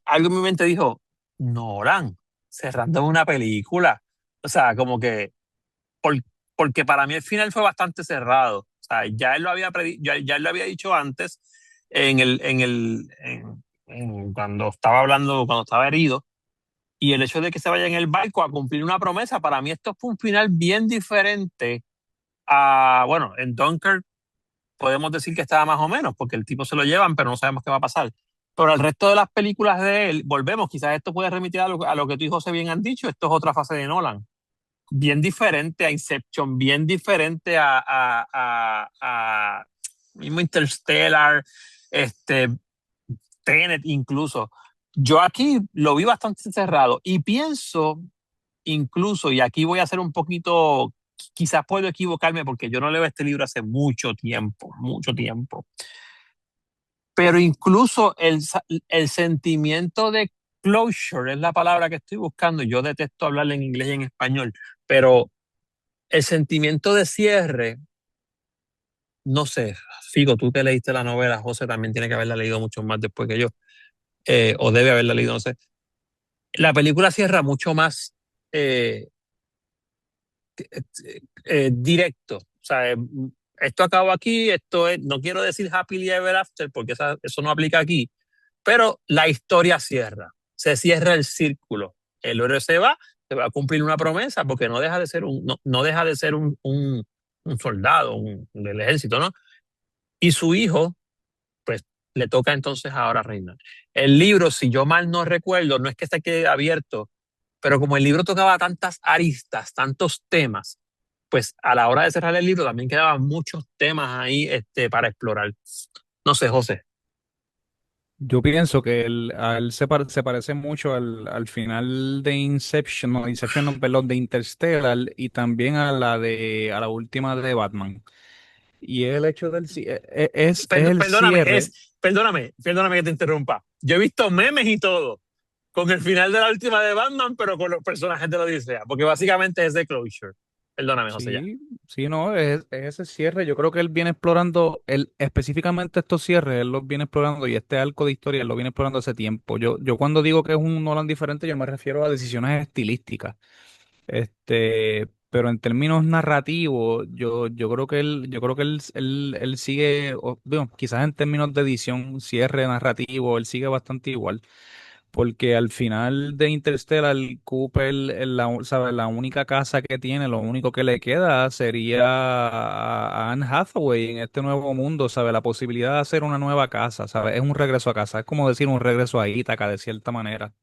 algo en mi mente dijo, Nolan, cerrando una película. O sea, como que, por- porque para mí el final fue bastante cerrado. O sea, ya él lo había ya él lo había dicho antes cuando estaba hablando, cuando estaba herido. Y el hecho de que se vaya en el barco a cumplir una promesa, para mí esto fue un final bien diferente a, bueno, en Dunkirk podemos decir que estaba más o menos, porque el tipo se lo llevan, pero no sabemos qué va a pasar. Pero el resto de las películas de él, volvemos, quizás esto puede remitir a lo que tú y José bien han dicho, esto es otra fase de Nolan. bien diferente a Inception, bien diferente a mismo Interstellar, Tenet incluso. Yo aquí lo vi bastante cerrado y pienso incluso, y aquí voy a hacer un poquito, quizás puedo equivocarme porque yo no leo este libro hace mucho tiempo, pero incluso el sentimiento de closure es la palabra que estoy buscando. Yo detesto hablar en inglés y en español, pero el sentimiento de cierre, no sé, Figo, tú te leíste la novela, José también tiene que haberla leído mucho más después que yo, o debe haberla leído, no sé. La película cierra mucho más eh, directo. O sea, esto acabó aquí, esto es, no quiero decir happily ever after porque eso no aplica aquí, pero la historia cierra, se cierra el círculo. El héroe se va a cumplir una promesa porque no deja de ser no deja de ser un soldado del ejército, ¿no? Y su hijo, pues, le toca entonces ahora reinar. El libro, si yo mal no recuerdo, no es que se quede abierto, pero como el libro tocaba tantas aristas, tantos temas, pues a la hora de cerrar el libro también quedaban muchos temas ahí para explorar. No sé, José. Yo pienso que a él se parece mucho al final de Inception, no, perdón, de Interstellar y también a la última de Batman. Y el hecho es el Perdóname, cierre. perdóname que te interrumpa. Yo he visto memes y todo con el final de la última de Batman, pero con los personajes de la Odisea, porque básicamente es de closure. Perdóname, José, ya. Sí, sí, no, es ese cierre. Yo creo que él viene explorando, específicamente estos cierres, él los viene explorando y este arco de historia él lo viene explorando hace tiempo. Yo cuando digo que es un Nolan diferente, yo me refiero a decisiones estilísticas. Pero en términos narrativos, yo creo que él sigue, bueno, quizás en términos de edición, cierre narrativo, él sigue bastante igual. Porque al final de Interstellar, Cooper, ¿sabe? La única casa que tiene, lo único que le queda sería a Anne Hathaway en este nuevo mundo, ¿sabe? La posibilidad de hacer una nueva casa, ¿sabe? Es un regreso a casa, es como decir un regreso a Ítaca de cierta manera.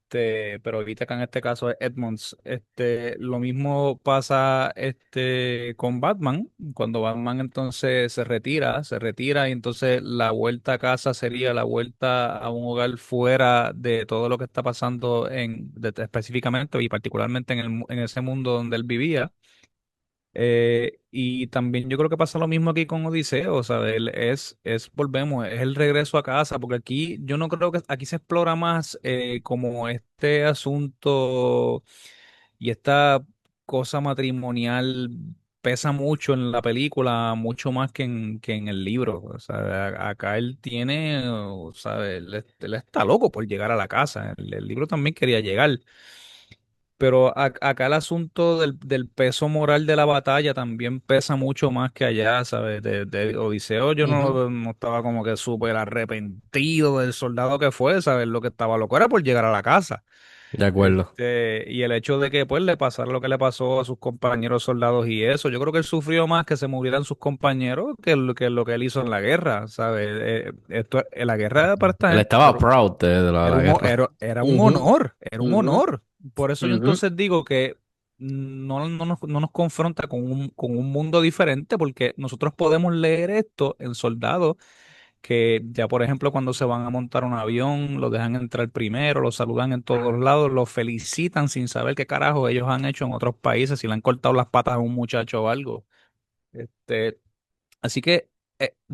Pero Ítaca en este caso es Edmonds. Lo mismo pasa con Batman, cuando Batman entonces se retira y entonces la vuelta a casa sería la vuelta a un hogar fuera de todo lo que está pasando específicamente y particularmente en ese mundo donde él vivía. Y también yo creo que pasa lo mismo aquí con Odiseo, o sea, volvemos, es el regreso a casa, porque aquí yo no creo que aquí se explora más como este asunto y esta cosa matrimonial pesa mucho en la película, mucho más que en el libro. O sea, acá él tiene, o sea, él está loco por llegar a la casa. El libro también quería llegar. Pero acá el asunto del peso moral de la batalla también pesa mucho más que allá, ¿sabes? De Odiseo yo Ujú. no estaba como que súper arrepentido del soldado que fue, ¿sabes? Lo que estaba loco era por llegar a la casa. De acuerdo. Y el hecho de que pues le pasara lo que le pasó a sus compañeros soldados y eso, yo creo que él sufrió más que se murieran sus compañeros que lo que él hizo en la guerra, ¿sabes? La guerra para esta Él gente estaba proud de la guerra. era un Ujú, honor, era un ujú, honor. Por eso yo ujú. entonces digo que no nos confronta con un mundo diferente, porque nosotros podemos leer esto en soldados que ya, por ejemplo, cuando se van a montar un avión, lo dejan entrar primero, lo saludan en todos lados, lo felicitan sin saber qué carajo ellos han hecho en otros países, si le han cortado las patas a un muchacho o algo. Este, Así que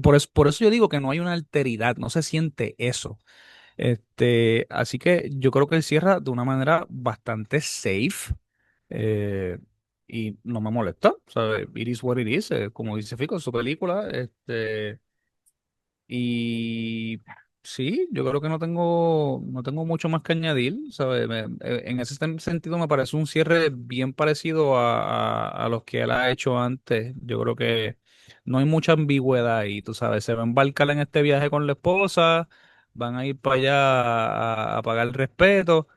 por eso yo digo que no hay una alteridad, no se siente eso. Así que yo creo que él cierra de una manera bastante safe eh, y no me molesta. ¿Sabe? It is what it is, como dice Fico en su película. Y sí, yo creo que no tengo mucho más que añadir, ¿sabe? En ese sentido me parece un cierre bien parecido a los que él ha hecho antes. Yo creo que no hay mucha ambigüedad ahí, tú sabes, se va a embarcar en este viaje con la esposa, van a ir para allá a pagar el respeto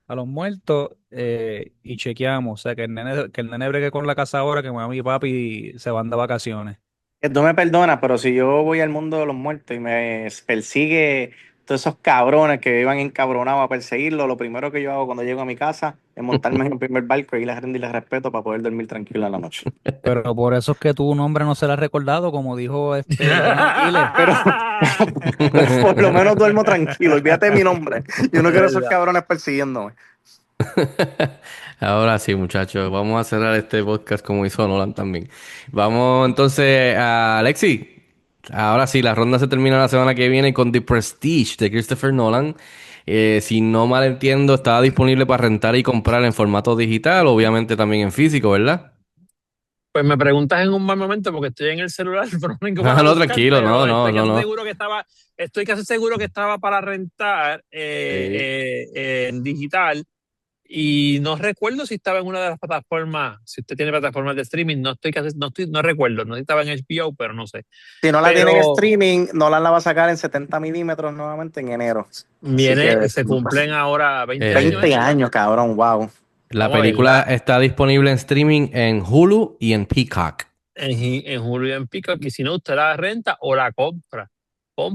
a los muertos y chequeamos, o sea, que el nene bregue con la casa ahora, que mami y papi se van de vacaciones. Que tú me perdonas, pero si yo voy al mundo de los muertos y me persigue todos esos cabrones que iban encabronados a perseguirlo, lo primero que yo hago cuando llego a mi casa es montarme en el primer barco y les rendirles respeto para poder dormir tranquilo en la noche. Pero por eso es que tu nombre no se le ha recordado, como dijo Aquiles. Pero por lo menos duermo tranquilo, olvídate de mi nombre. Yo no quiero esos cabrones persiguiéndome. Ahora sí, muchachos, vamos a cerrar este podcast como hizo Nolan también. Vamos entonces a Alexi. Ahora sí, la ronda se termina la semana que viene con The Prestige de Christopher Nolan. Si no mal entiendo, está disponible para rentar y comprar en formato digital, obviamente también en físico, ¿verdad? Pues me preguntas en un mal momento porque estoy en el celular, pero no tengo para Ah, no, buscar, tranquilo, pero no. estoy casi seguro que estaba para rentar Sí. en digital. Y no recuerdo si estaba en una de las plataformas, si usted tiene plataformas de streaming, no recuerdo, no sé si estaba en HBO, pero no sé. Si no la Pero tienen en streaming, Nolan la va a sacar en 70 milímetros nuevamente en enero. Así que se cumplen ahora 20 años. 20 años, cabrón, wow. La Vamos a película verla. está disponible en streaming en Hulu y en Peacock. En Hulu y en Peacock, y si no, usted la renta o la compra.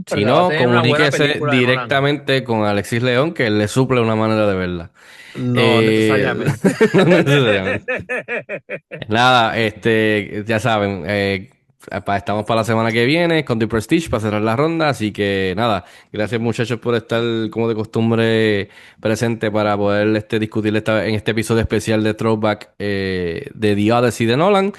Si Va a no, tener una buena comuníquese película de Nolan. directamente con Alexis León, que él le suple una manera de verla. No necesariamente. No necesariamente. Nada, ya saben, estamos para la semana que viene con The Prestige para cerrar la ronda, así que nada, gracias muchachos por estar como de costumbre presente para poder discutir en este episodio especial de Throwback de The Odyssey de Nolan.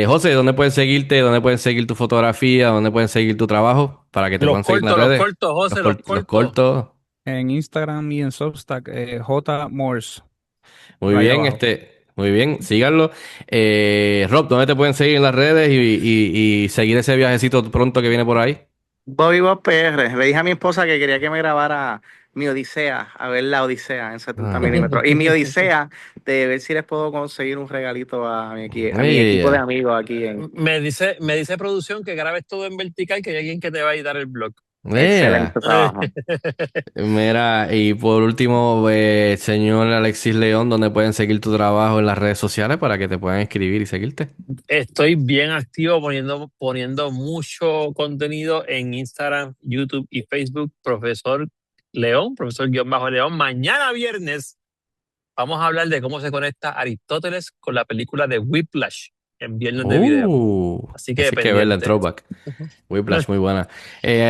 José, ¿dónde pueden seguirte? ¿Dónde pueden seguir tu fotografía? ¿Dónde pueden seguir tu trabajo? Para que te puedan seguir en las redes. José, Los cortos. En Instagram y en Substack, J. Morse. Muy Raya bien, abajo. muy bien, síganlo. Rob, ¿dónde te pueden seguir en las redes y seguir ese viajecito pronto que viene por ahí? Bobby Bob PR. Le dije a mi esposa que quería que me grabara mi Odisea, a ver la Odisea en 70 milímetros. Y mi Odisea, de ver si les puedo conseguir un regalito a mi equipo de amigos aquí en... Me dice producción que grabes todo en vertical, que hay alguien que te va a editar el blog. Excelente trabajo. Mira, y por último, señor Alexis León, ¿dónde pueden seguir tu trabajo en las redes sociales para que te puedan escribir y seguirte? Estoy bien activo poniendo mucho contenido en Instagram, YouTube y Facebook. Profesor León. Mañana viernes vamos a hablar de cómo se conecta Aristóteles con la película de Whiplash en Viernes de Video. Así que que verla en pendiente. Throwback. Whiplash, muy buena.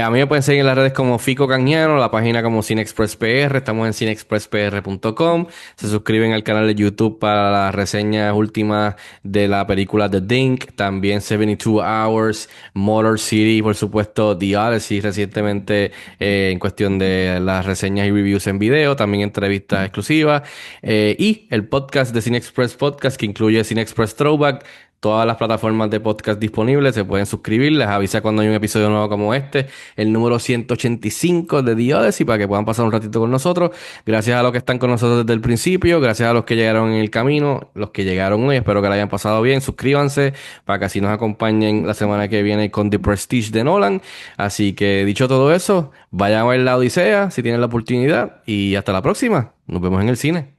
A mí me pueden seguir en las redes como Fico Cañano, la página como Cinexpress PR, estamos en cinexpresspr.com. Se suscriben al canal de YouTube para las reseñas últimas de la película The Dink, también 72 Hours, Motor City, por supuesto The Odyssey recientemente en cuestión de las reseñas y reviews en video, también entrevistas exclusivas y el podcast de Cinexpress Podcast que incluye Cinexpress Throwback. Todas las plataformas de podcast disponibles se pueden suscribir, les avisa cuando hay un episodio nuevo como este, el número 185 de The Odyssey, para que puedan pasar un ratito con nosotros. Gracias a los que están con nosotros desde el principio, gracias a los que llegaron en el camino, los que llegaron hoy, espero que la hayan pasado bien. Suscríbanse para que así nos acompañen la semana que viene con The Prestige de Nolan. Así que dicho todo eso, vayan a ver la Odisea si tienen la oportunidad y hasta la próxima. Nos vemos en el cine.